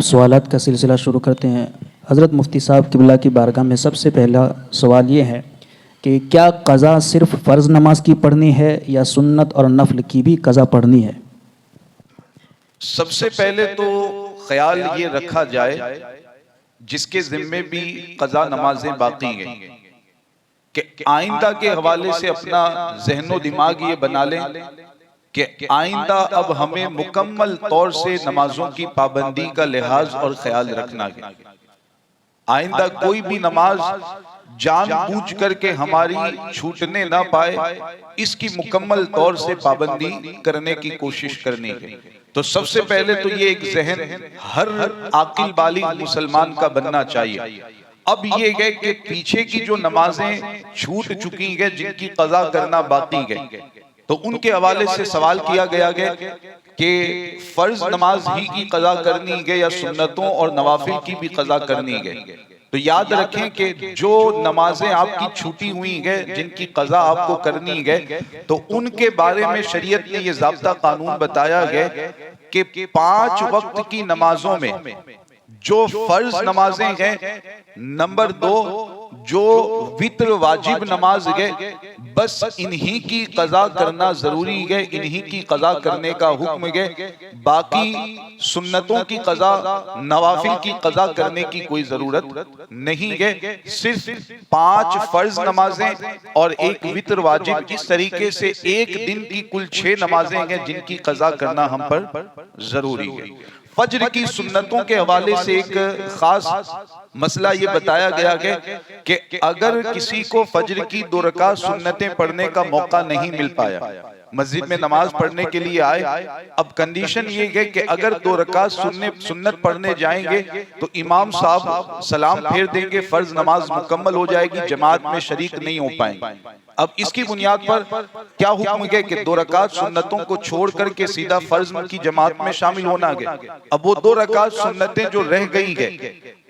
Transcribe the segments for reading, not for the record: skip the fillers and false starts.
सवालात का सिलसिला शुरू करते हैं। हज़रत मुफ्ती साहब क़िबला की बारगाह में सबसे पहला सवाल ये है कि क्या क़ज़ा सिर्फ़ फ़र्ज़ नमाज की पढ़नी है या सुन्नत और नफ़ल की भी क़ज़ा पढ़नी है? सबसे पहले तो ख्याल ये रखा जाए जिसके ज़िम्मे भी क़ज़ा नमाजें बाकी हैं कि आइंदा के हवाले से अपना ज़हनो दिमाग ये बना लें कि आइंदा अब हमें मुकम्मल तौर से नमाजों की पाबंदी का लिहाज और ख्याल रखना है। आइंदा कोई भी नमाज जानबूझ करके हमारी छूटने ना पाए, इसकी मुकम्मल तौर से पाबंदी करने की कोशिश करनी है। तो सबसे पहले तो ये एक जहन हर आकिल बालिग मुसलमान का बनना चाहिए। अब ये है कि पीछे की जो नमाजें छूट चुकी हैं, जिनकी क़ज़ा करना बाकी है, तो उनके हवाले से सवाल किया गया है कि फर्ज नमाज ही की क़ज़ा करनी है या सुन्नतों और नवाफिल की भी क़ज़ा करनी है। तो याद रखें कि जो नमाजें आपकी छूटी हुई है, जिनकी क़ज़ा आपको करनी है, तो उनके बारे में शरीयत ने ये ज़ाब्ता कानून बताया है कि 5 वक्त की नमाजों में जो फर्ज नमाजें हैं, नंबर 2 जो वित्र वाजिब नमाज है, बस इन्हीं की क़ज़ा करना जरूरी है, इन्हीं की क़ज़ा करने का हुक्म है। बाकी सुन्नतों की क़ज़ा, नवाफिल की क़ज़ा करने की कोई जरूरत नहीं है। सिर्फ 5 फर्ज नमाजें और एक वित्र वाजिब, इस तरीके से एक दिन की कुल 6 नमाजें हैं जिनकी क़ज़ा करना हम पर जरूरी है। फज्र की सुन्नतों के हवाले से एक खास मसला ये बताया गया है कि अगर किसी को फज्र की 2 रकात सुन्नतें पढ़ने का मौका नहीं मिल पाया, मस्जिद में नमाज पढ़ने के लिए आए, अब कंडीशन ये है कि अगर 2 रकात सुन्नत पढ़ने जाएंगे तो इमाम साहब सलाम फेर देंगे, फर्ज नमाज मुकम्मल हो जाएगी, जमात में शरीक नहीं हो पाएंगे। अब इसकी बुनियाद पर क्या हुक्म है कि 2 रकात सुन्नतों को छोड़ करके सीधा फर्ज की जमात में शामिल होना है। अब वो 2 रकात सुन्नतें जो रह गई है,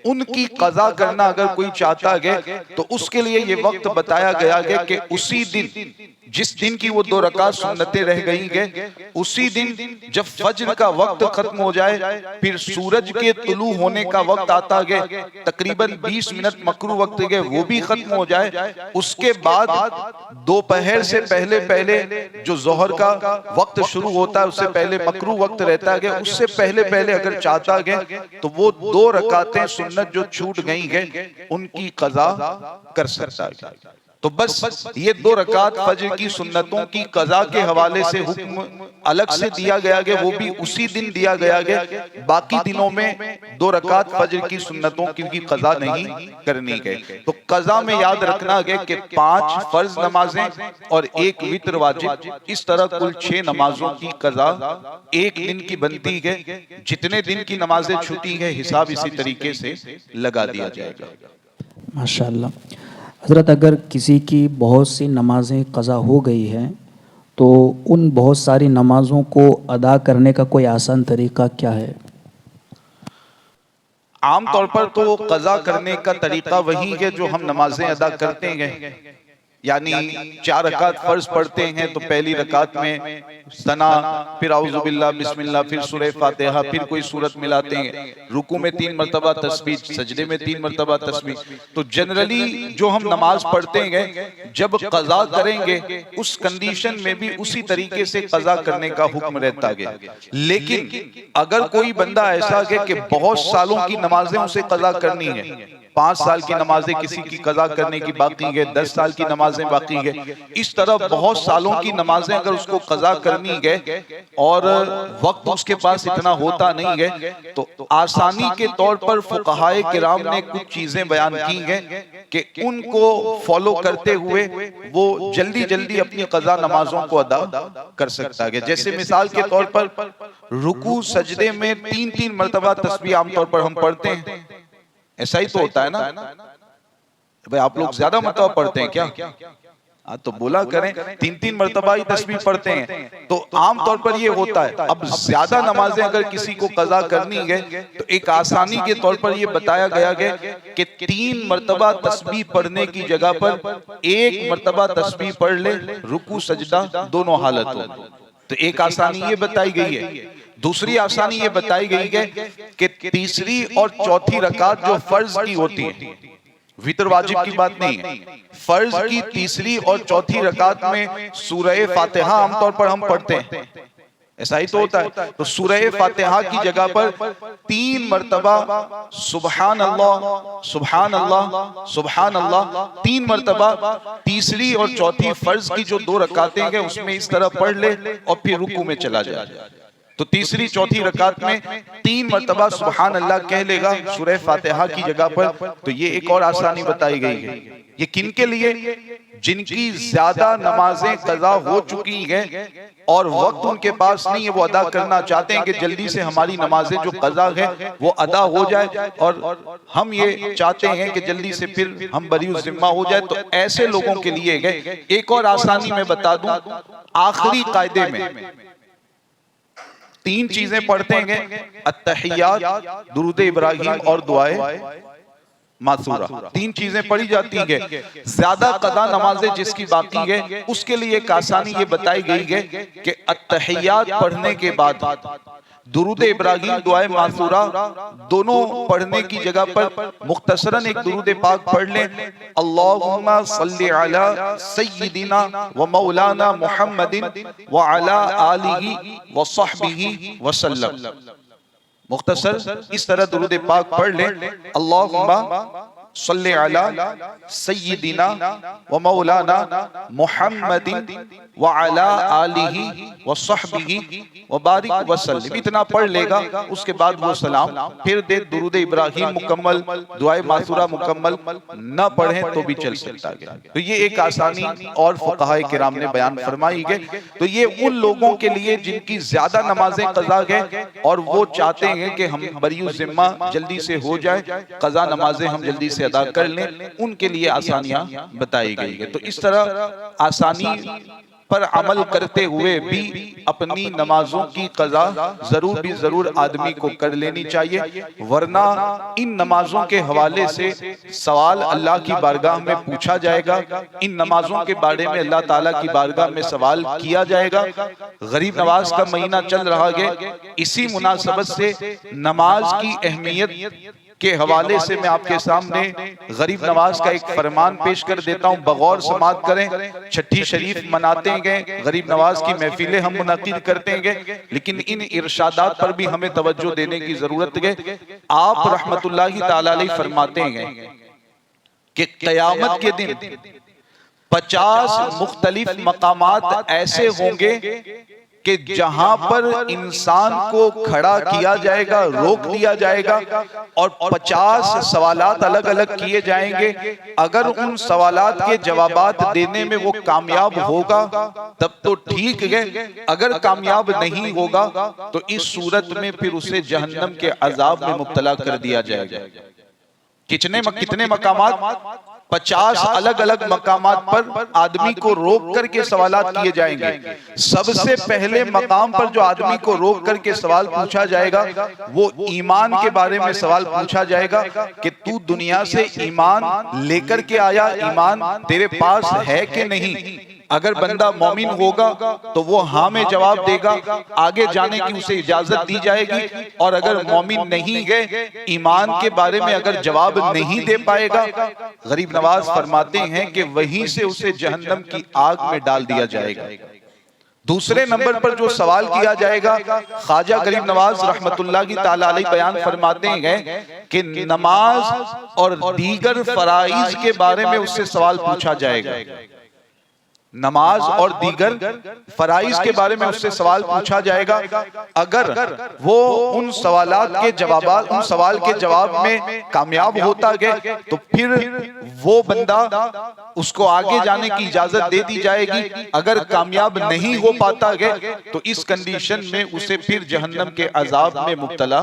उनकी क़ज़ा करना अगर कोई चाहता है तो उसके लिए ये वक्त बताया गया है कि उसी दिन, जिस दिन की वो 2 रकात सुन्नतें रह गई है, उसी दिन जब फज्र का वक्त खत्म हो जाए, फिर सूरज के तुलू होने का वक्त आता है, तकरीबन 20 मिनट मकरू वक्त है, वो भी खत्म हो जाए। उसके बाद दोपहर से पहले पहले जो जोहर का वक्त शुरू होता है, उससे पहले मकरू वक्त रहता है, उससे पहले पहले अगर चाहता है तो वो 2 रकातें सुन्नत जो छूट गई है उनकी क़ज़ा कर सकता है। तो बस ये 2 रकात फज्र की सुन्नतों की क़ज़ा के हवाले से हुक्म अलग से दिया गया है, वो भी उसी दिन दिया गया है। बाकी दिनों में 2 रकात फज्र की सुन्नतों की क़ज़ा नहीं करनी है। तो क़ज़ा में याद रखना है कि 5 फर्ज नमाजें और एक वित्र वाजिब, इस तरह कुल 6 नमाजों की क़ज़ा एक दिन की बनती है। जितने दिन की नमाजें छूटी है, हिसाब इसी तरीके से लगा दिया जाएगा। माशाअल्लाह। हज़रत, अगर किसी की बहुत सी नमाज़ें क़ज़ा हो गई हैं तो उन बहुत सारी नमाज़ों को अदा करने का कोई आसान तरीका क्या है? आम तौर पर तो क़ज़ा करने का तरीका वही है जो हम नमाजें अदा करते हैं, यानी 4 रकात फर्ज पढ़ते हैं तो पहली रकात में सना, फिर औज़ु बिल्लाह बिस्मिल्लाह, फिर सूरह फातिहा, फिर कोई सूरत मिलाते हैं, रुकू में 3 मरतबा तस्बीह, सजदे में 3 मरतबा तस्बीह। तो जनरली जो हम नमाज पढ़ते हैं, जब क़ज़ा करेंगे उस कंडीशन में भी उसी तरीके से क़ज़ा करने का हुक्म रहता है। लेकिन अगर कोई बंदा ऐसा है कि बहुत सालों की नमाजें उसे क़ज़ा करनी है, 5 साल की नमाजें किसी की क़ज़ा करने की बाकी है, 10 साल की नमाजें बाकी है, इस तरह बहुत सालों की नमाजें अगर उसको क़ज़ा करनी है और वक्त उसके पास इतना होता नहीं है, तो आसानी के तौर पर फुक़हाए किराम ने कुछ चीजें बयान की हैं कि उनको फॉलो करते हुए वो जल्दी जल्दी अपनी क़ज़ा नमाजों को अदा कर सकता है। जैसे मिसाल के तौर पर रुकू सजदे में 3-3 मरतबा तस्बीह आमतौर पर हम पढ़ते हैं, ऐसा ही तो होता है ना भाई? आप लोग ज्यादा मरतबा पढ़ते हैं क्या? तो बोला करें, 3-3 मरतबा ही तस्बीह पढ़ते हैं, तो आम तौर पर ये होता है। अब ज्यादा नमाजें अगर किसी को क़ज़ा करनी है तो एक आसानी के तौर पर ये बताया गया है कि 3 मरतबा तस्बीह पढ़ने की जगह पर 1 मरतबा तस्बीह पढ़ ले, रुकू सजदा दोनों हालतों। तो एक आसानी ये बताई गई है। दूसरी आसानी ये बताई गई है कि तीसरी और चौथी रकात जो फर्ज की होती है, वितर वाजिब की बात नहीं है, फर्ज की तीसरी और चौथी रकात में सूरह फातिहा आमतौर पर हम पढ़ते हैं, ऐसा ही तो होता है। तो सूरह फातिहा की जगह पर 3 मर्तबा सुबहान अल्लाह सुबहान अल्लाह सुबहान अल्लाह 3 मर्तबा तीसरी और चौथी फर्ज की जो 2 रकातें हैं उसमें इस तरह पढ़ ले और फिर रुकू में चला जाए। तो तीसरी चौथी रकात में 3 मर्तबा सुबहान अल्लाह कह लेगा सूरह फातिहा की जगह पर। तो ये एक और आसानी बताई गई है। ये किन के लिए? जिनकी ज्यादा नमाजें कज़ा हो चुकी हैं और वक्त उनके पास नहीं है, वो अदा करना चाहते हैं कि जल्दी से हमारी नमाजें जो कज़ा है वो अदा हो जाए, और हम ये चाहते हैं कि जल्दी से फिर हम बरी जिम्मा हो जाए। तो ऐसे लोगों के लिए गए एक और आसानी मैं बता दूं, आखिरी कायदे में 3 चीजें पढ़ते हैं, अत्तहियात, दुरूद इब्राहिम और दुआए मासूरा। 3 चीजें पढ़ी जाती है। ज्यादा कदा नमाजें जिसकी बाकी है उसके लिए एक आसानी ये बताई गई है कि अत्तहियात पढ़ने के बाद दुरूद इब्राहिम दुआए मासूरा दोनों पढ़ने की जगह पर मुख्तसरन एक दुरूद पाक पढ़ लें, अल्लाहुम्मा सल्ली अला सय्यिदिना व मौलाना मुहम्मदिन व अला आलिही व सहबिही वसल्लम। मुख्तसर इस तरह दुरूद पाक पढ़ लें, अल्लाहुम्मा सल्ली अला सय्यिदिना व मौलाना मुहम्मदिन व अला आलिही व सहबिही व बारिक वसल्लम। इतना पढ़ लेगा, उसके बाद वो सलाम फिर दे। दुरूद इब्राहिम मुकम्मल, दुआए मासूरा मुकम्मल न पढ़े तो भी चल सकता है। तो ये एक आसानी और फुक़हाए किराम ने बयान फरमाई है। तो ये उन लोगों के लिए जिनकी ज्यादा नमाजें कज़ा है और वो चाहते हैं कि हम बरी जिम्मा जल्दी से हो जाए, कज़ा नमाजें हम जल्दी से अदा कर लें, उनके लिए आसानियां बताई गई है। तो इस तरह आसानी पर अमल करते हुए भी अपनी नमाजों की कज़ा जरूर आदमी को कर लेनी चाहिए, वरना इन नमाजों के हवाले से सवाल अल्लाह की बारगाह में पूछा जाएगा। इन नमाजों के बारे में अल्लाह ताला की बारगाह में सवाल किया जाएगा। गरीब नवाज का महीना चल रहा है, इसी मुनासबत से नमाज की अहमियत के हवाले से मैं आपके सामने गरीब नवाज का एक फरमान पेश कर देता हूं। बगौर समात करें। छठी शरीफ मनाते गए, गरीब नवाज की महफिलें हम मुनक़िद करते गए, लेकिन इन इरशादात पर भी हमें तवज्जो देने की जरूरत है। आप रहमतुल्लाहि ताला अलैहि फरमाते हैं कि क़यामत के दिन 50 मुख्तलिफ मकामात ऐसे होंगे कि जहां पर इंसान को खड़ा किया जाएगा, रोक दिया जाएगा और 50 सवालात अलग अलग किए जाएंगे। अगर उन सवालात के जवाबात देने में वो कामयाब होगा तब तो ठीक है, अगर कामयाब नहीं होगा तो इस सूरत में फिर उसे जहन्नम के अजाब में मुब्तला कर दिया जाएगा। कितने मकामात? 50 अलग अलग मकामात पर आदमी को रोक करके सवालात किए जाएंगे। सबसे पहले मकाम पर जो आदमी को रोक करके सवाल पूछा जाएगा वो ईमान के बारे में सवाल पूछा जाएगा कि तू दुनिया से ईमान लेकर के आया, ईमान तेरे पास है कि नहीं। अगर बंदा मोमिन होगा तो वो हाँ में जवाब देगा, आगे जाने की उसे इजाजत दी जाएगी। और अगर मोमिन नहीं है, ईमान के बारे में अगर जवाब नहीं दे पाएगा, गरीब नवाज फरमाते हैं कि वहीं से उसे जहन्नम की आग में डाल दिया जाएगा। दूसरे नंबर पर जो सवाल किया जाएगा, ख्वाजा गरीब नवाज रहमतुल्लाहि ताला अलैहि बयान फरमाते हैं कि नमाज और दीगर फराइज के बारे में उससे सवाल पूछा जाएगा। नमाज और दीगर फराइज के बारे में उससे सवाल पूछा जाएगा। अगर वो उन सवालात के जवाब, उन सवाल के जवाब में कामयाब होता है तो फिर वो बंदा, उसको आगे जाने की इजाजत दे दी जाएगी। अगर कामयाब नहीं हो पाता है तो इस कंडीशन में उसे फिर जहन्नम के अजाब में मुब्तला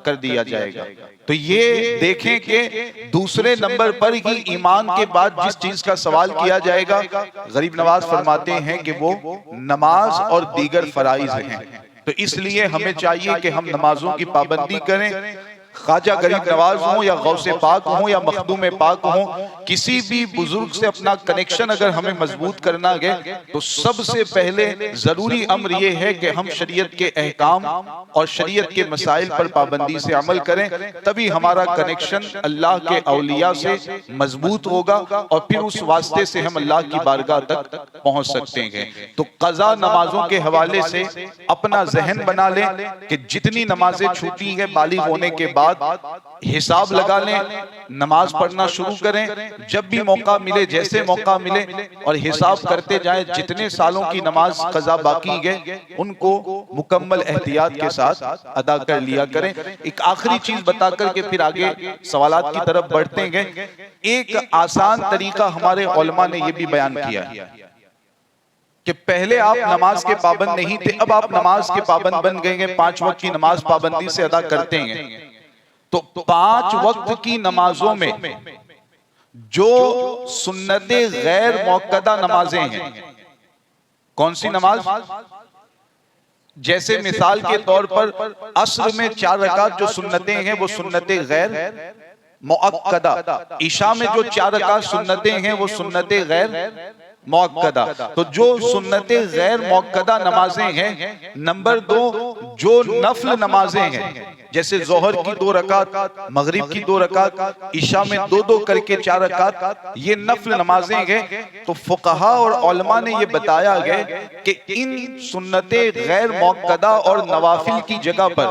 कर दिया जाएगा। तो ये देखें कि दूसरे नंबर पर ही ईमान के बाद जिस चीज का सवाल किया जाएगा, गरीब नवाज फरमाते हैं कि वो नमाज और दीगर फराइज हैं। तो इसलिए हमें चाहिए कि हम नमाजों की पाबंदी करें, ख्वाजा गरीब नवाज हो या गौसे पाक हो या मखदूम पाक हो, किसी भी बुजुर्ग से अपना कनेक्शन अगर हमें मजबूत करना है तो सबसे पहले जरूरी अम्र यह है कि हम शरीयत के अहकाम और शरीयत के मसाइल पर पाबंदी से अमल करें, तभी हमारा कनेक्शन अल्लाह के औलिया से मजबूत होगा और फिर उस वास्ते से हम अल्लाह की बारगाह तक पहुंच सकते हैं। तो कज़ा नमाजों के हवाले से अपना जहन बना लें कि जितनी नमाजें छूटी हैं बालिग होने के बाद हिसाब लगा लें, नमाज पढ़ना शुरू करें, जब भी मौका मिले जैसे मौका मिले और हिसाब करते जाएं। जितने सालों की नमाज कज़ा बाकी है उनको मुकम्मल एहतियात के साथ अदा कर लिया करें। एक आखिरी चीज बता करके फिर आगे सवालात की तरफ बढ़ते हैं। एक आसान तरीका हमारे उलमा ने यह भी बयान किया कि पहले आप नमाज के पाबंद नहीं थे, अब आप नमाज के पाबंद बन गए हैं, 5 वक्त की नमाज पाबंदी से अदा करते हैं। तो 5 वक्त की नमाजों में जो सुन्नते गैर मुअक्कदा नमाजें हैं, कौन सी नमाज? जैसे मिसाल के तौर पर अस्र में 4 रकात जो सुन्नतें हैं वो सुन्नते गैर मुअक्कदा, ईशा में जो 4 रकात सुन्नतें हैं वो सुन्नते गैर मुअक्कदा। तो जो सुन्नते गैर मुअक्कदा नमाजें हैं, नंबर 2 जो नफल नमाजें हैं जैसे जोहर की 2 रकात, मगरिब की 2 रकात, ईशा में 2-2 करके 4 रकात, ये नफल नमाजें हैं। तो फुकहा और उलमा ने ये बताया गया कि इन सुन्नते गैर मुअक्कदा और नवाफिल की जगह पर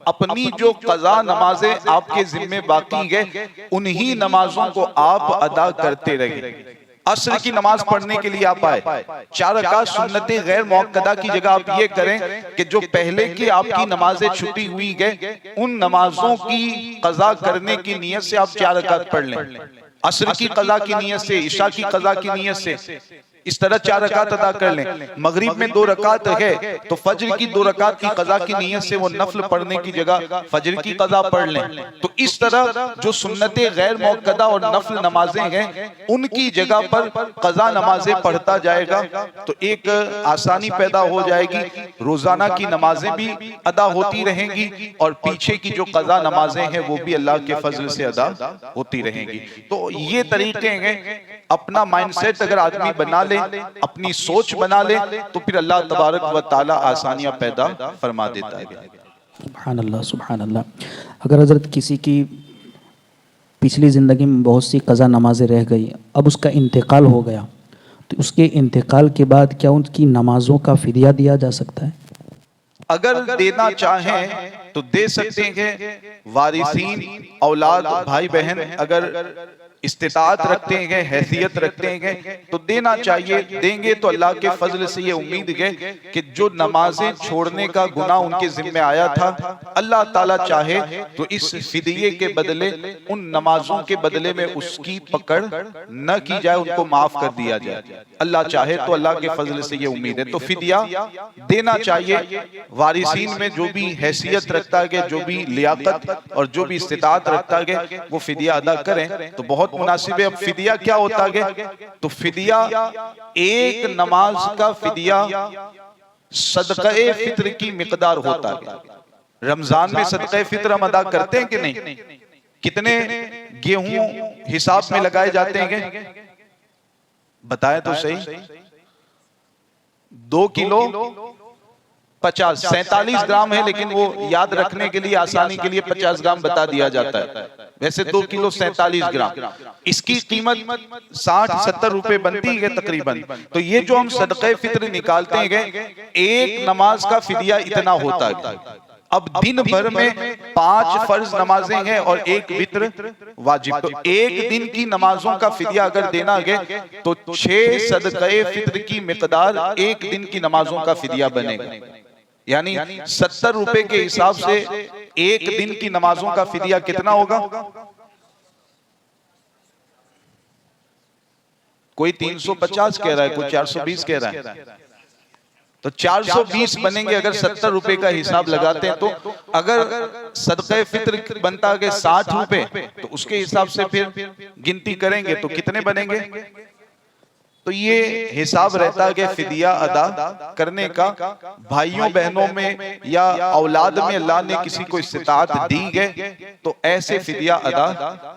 अपनी जो कज़ा नमाजें आपके जिम्मे बाकी है उन्हीं नमाजों को आप अदा करते रहिए। अस्र की नमाज पढ़ने के लिए आप आए, 4 रकात सुन्नतें गैर मुअक्कदा की जगह आप ये करें कि जो पहले की आपकी नमाजें छुटी हुई गए उन नमाजों की कज़ा करने की नियत से आप 4 रकात पढ़ लें। अस्र की कज़ा की नियत से, ईशा की कज़ा की नियत से, इस तरह 4 रकात अदा कर लें। मगरिब में 2 रकात है तो फज्र की 2 रकात की कज़ा की नियत से वो नफल पढ़ने की जगह फज्र की कज़ा पढ़ लें। तो इस तरह जो सुन्नतें गैर मुअक्कदा और नफल नमाजें हैं उनकी जगह पर कज़ा नमाजें पढ़ता जाएगा तो एक आसानी पैदा हो जाएगी, रोजाना की नमाजें भी अदा होती रहेंगी और पीछे की जो कज़ा नमाजें हैं वो भी अल्लाह के फजल से अदा होती रहेंगी। तो ये तरीके हैं, अपना माइंडसेट अगर आदमी बना ले, अपनी सोच बना ले तो फिर अल्लाह तबारक व तआला आसानियां पैदा फरमा देता है। सुभान अल्लाह, सुभान अल्लाह। अगर हज़रत किसी की पिछली ज़िंदगी में बहुत सी कज़ा नमाजें रह गई, अब उसका इंतकाल हो गया, तो उसके इंतकाल के बाद क्या उनकी नमाजों का फिदिया दिया जा सकता है? अगर देना चाहें तो दे सकते हैं। वारिसीन औलाद भाई बहन अगर इस्तिताअत रखते हैं, हैसियत रखते हैं तो देना चाहिए, देंगे तो अल्लाह के फजल से ये उम्मीद है कि जो नमाजें छोड़ने का गुनाह उनके जिम्मे आया था अल्लाह ताला चाहे तो इस फिदिये के बदले, उन नमाजों के बदले में उसकी पकड़ न की जाए, उनको माफ कर दिया जाए। अल्लाह चाहे तो अल्लाह के फजल से ये उम्मीद है। तो फिदिया देना चाहिए। वारिसीन में जो भी हैसियत रखता है, जो भी लियाकत और जो भी इस्तिताअत रखता है वो फिदिया अदा करें तो बहुत मुनासिब है। अब फिदिया क्या होता है? तो फिदिया एक नमाज का फिदिया सदक़े फित्र की मिकदार होता है। रमजान में सदक़े फित्र हम अदा करते हैं कि नहीं? कितने गेहूं हिसाब में लगाए जाते हैं? बताएं तो सही। 2 किलो 50, 47 ग्राम है, लेकिन वो याद रखने के लिए आसानी के लिए 50 ग्राम बता दिया जाता है। वैसे 2 किलो 47 ग्राम, इसकी कीमत 60-70 रुपए बनती है तकरीबन। तो ये जो हम सदक़े फित्र निकालते हैं, एक नमाज का फिदिया इतना होता है। अब दिन भर में 5 फर्ज नमाजें हैं और 1 वित्र वाजिब, तो एक दिन की नमाजों का फिदिया अगर देना है तो 6 सदक़े फित्र की मिकदार एक दिन की नमाजों का फिदिया बनेगा। यानी 70 रुपए के हिसाब से एक दिन की नमाजों का फिदिया कितना होगा? कोई 350 कह रहा है, कोई 420 कह रहा है, तो 420 बनेंगे अगर 70 रुपए का हिसाब लगाते हैं। तो अगर सदक़े फित्र बनता है 60 रुपए तो उसके हिसाब से फिर गिनती करेंगे तो कितने बनेंगे? तो ये हिसाब रहता है कि फिदिया अदा करने का। भाइयों बहनों में या औलाद में अल्लाह ने किसी को इस्तिताअत दी है तो ऐसे फिदिया अदा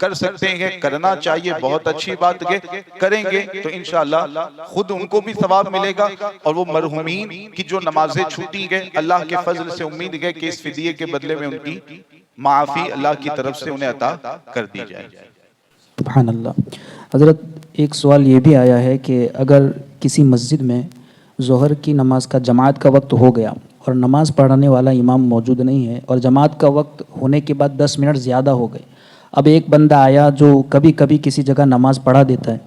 कर सकते हैं, करना चाहिए, बहुत अच्छी बात है। करेंगे तो इंशाअल्लाह खुद उनको भी सवाब मिलेगा और वो मरहुमीन की जो नमाजें छूटी गए अल्लाह के फजल से उम्मीद है कि इस फिदिये के बदले में उनकी माफी अल्लाह की तरफ से उन्हें अता कर दी जाए। सुभान अल्लाह। हज़रत, एक सवाल ये भी आया है कि अगर किसी मस्जिद में ज़ोहर की नमाज का जमात का वक्त हो गया और नमाज़ पढ़ाने वाला इमाम मौजूद नहीं है और जमात का वक्त होने के बाद 10 मिनट ज़्यादा हो गए, अब एक बंदा आया जो कभी कभी किसी जगह नमाज़ पढ़ा देता है,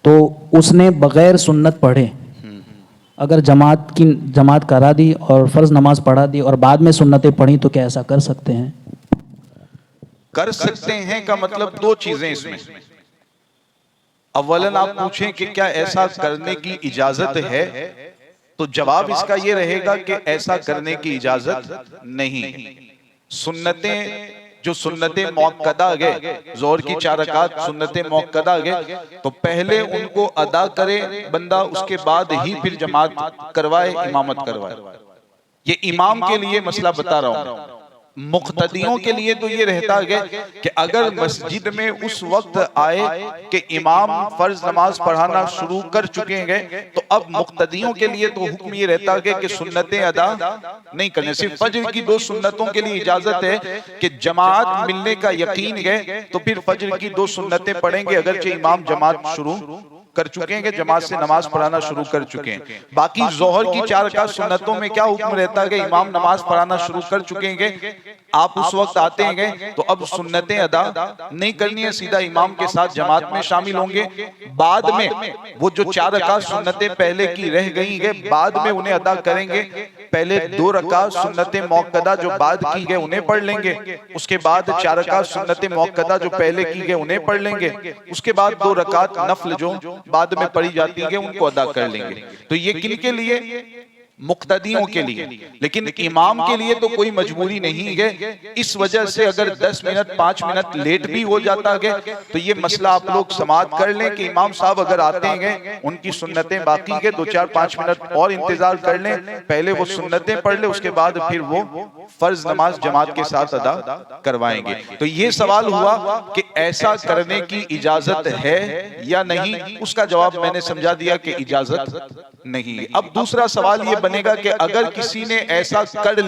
तो उसने बग़ैर सुन्नत पढ़े अगर जमात करा दी और फ़र्ज़ नमाज पढ़ा दी और बाद में सुन्नतें पढ़ी, तो क्या ऐसा कर सकते हैं? कर सकते हैं का मतलब दो चीजें इसमें। अव्वलन आप पूछें कि क्या ऐसा करने की इजाजत है, तो जवाब इसका ये रहेगा कि ऐसा करने की इजाजत नहीं। सुन्नतें जो सुन्नतें मुअक्कदा गए, जोहर की 4 रकात सुन्नतें मुअक्कदा गए, तो पहले उनको अदा करे बंदा, उसके बाद ही फिर जमात करवाए, इमामत करवाए। ये इमाम के लिए मसला बता रहा हूं। मुक्तदियों के लिए तो ये रहता है कि अगर मस्जिद में उस वक्त आए कि इमाम फर्ज नमाज पढ़ाना शुरू कर चुके हैं, तो अब मुक्तदियों के लिए तो हुक्म ये रहता है कि सुन्नतें अदा नहीं करने, सिर्फ फज्र की 2 सुन्नतों के लिए इजाजत है कि जमात मिलने का यकीन है तो फिर फज्र की 2 सुन्नतें पढ़ेंगे, अगरचे इमाम जमात शुरू कर चुके हैं, जमात से नमाज पढ़ाना शुरू कर चुके हैं। बाकी जोहर की 4 रकात सुन्नतों में क्या हुक्म रहता है कि इमाम नमाज पढ़ाना शुरू कर चुके हैं, आप उस वक्त आते हैं तो अब सुन्नतें अदा नहीं करनी है, सीधा इमाम के साथ जमात में शामिल होंगे। बाद में वो जो 4 रकात सुन्नतें पहले की रह गई है, बाद में उन्हें अदा करेंगे। पहले 2 रकात सुन्नतें मुअक्कदा जो बाद की गए उन्हें पढ़ लेंगे, उसके बाद 4 रकात सुन्नतें मुअक्कदा जो पहले की गए उन्हें पढ़ लेंगे, उसके बाद 2 रकात नफल जो बाद में पढ़ी जाती है उनको अदा कर लेंगे। तो ये किनके लिए? मुक्तदियों के लिए। लेकिन इमाम के लिए तो कोई मजबूरी नहीं है। इस वजह से अगर 10 मिनट 5 मिनट लेट भी हो जाता है तो ये मसला आप लोग समाअत कर लें कि इमाम साहब अगर आते हैं, उनकी सुन्नतें बाकी है, 2-4-5 मिनट और इंतजार कर लें, पहले वो सुन्नतें पढ़ ले, उसके बाद फिर वो फर्ज नमाज जमात के साथ अदा करवाएंगे। तो ये सवाल हुआ कि ऐसा करने की इजाजत है या नहीं, उसका जवाब मैंने समझा दिया कि इजाजत नहीं। अब दूसरा सवाल ये बनेगा कि अगर किसी ने ऐसा कर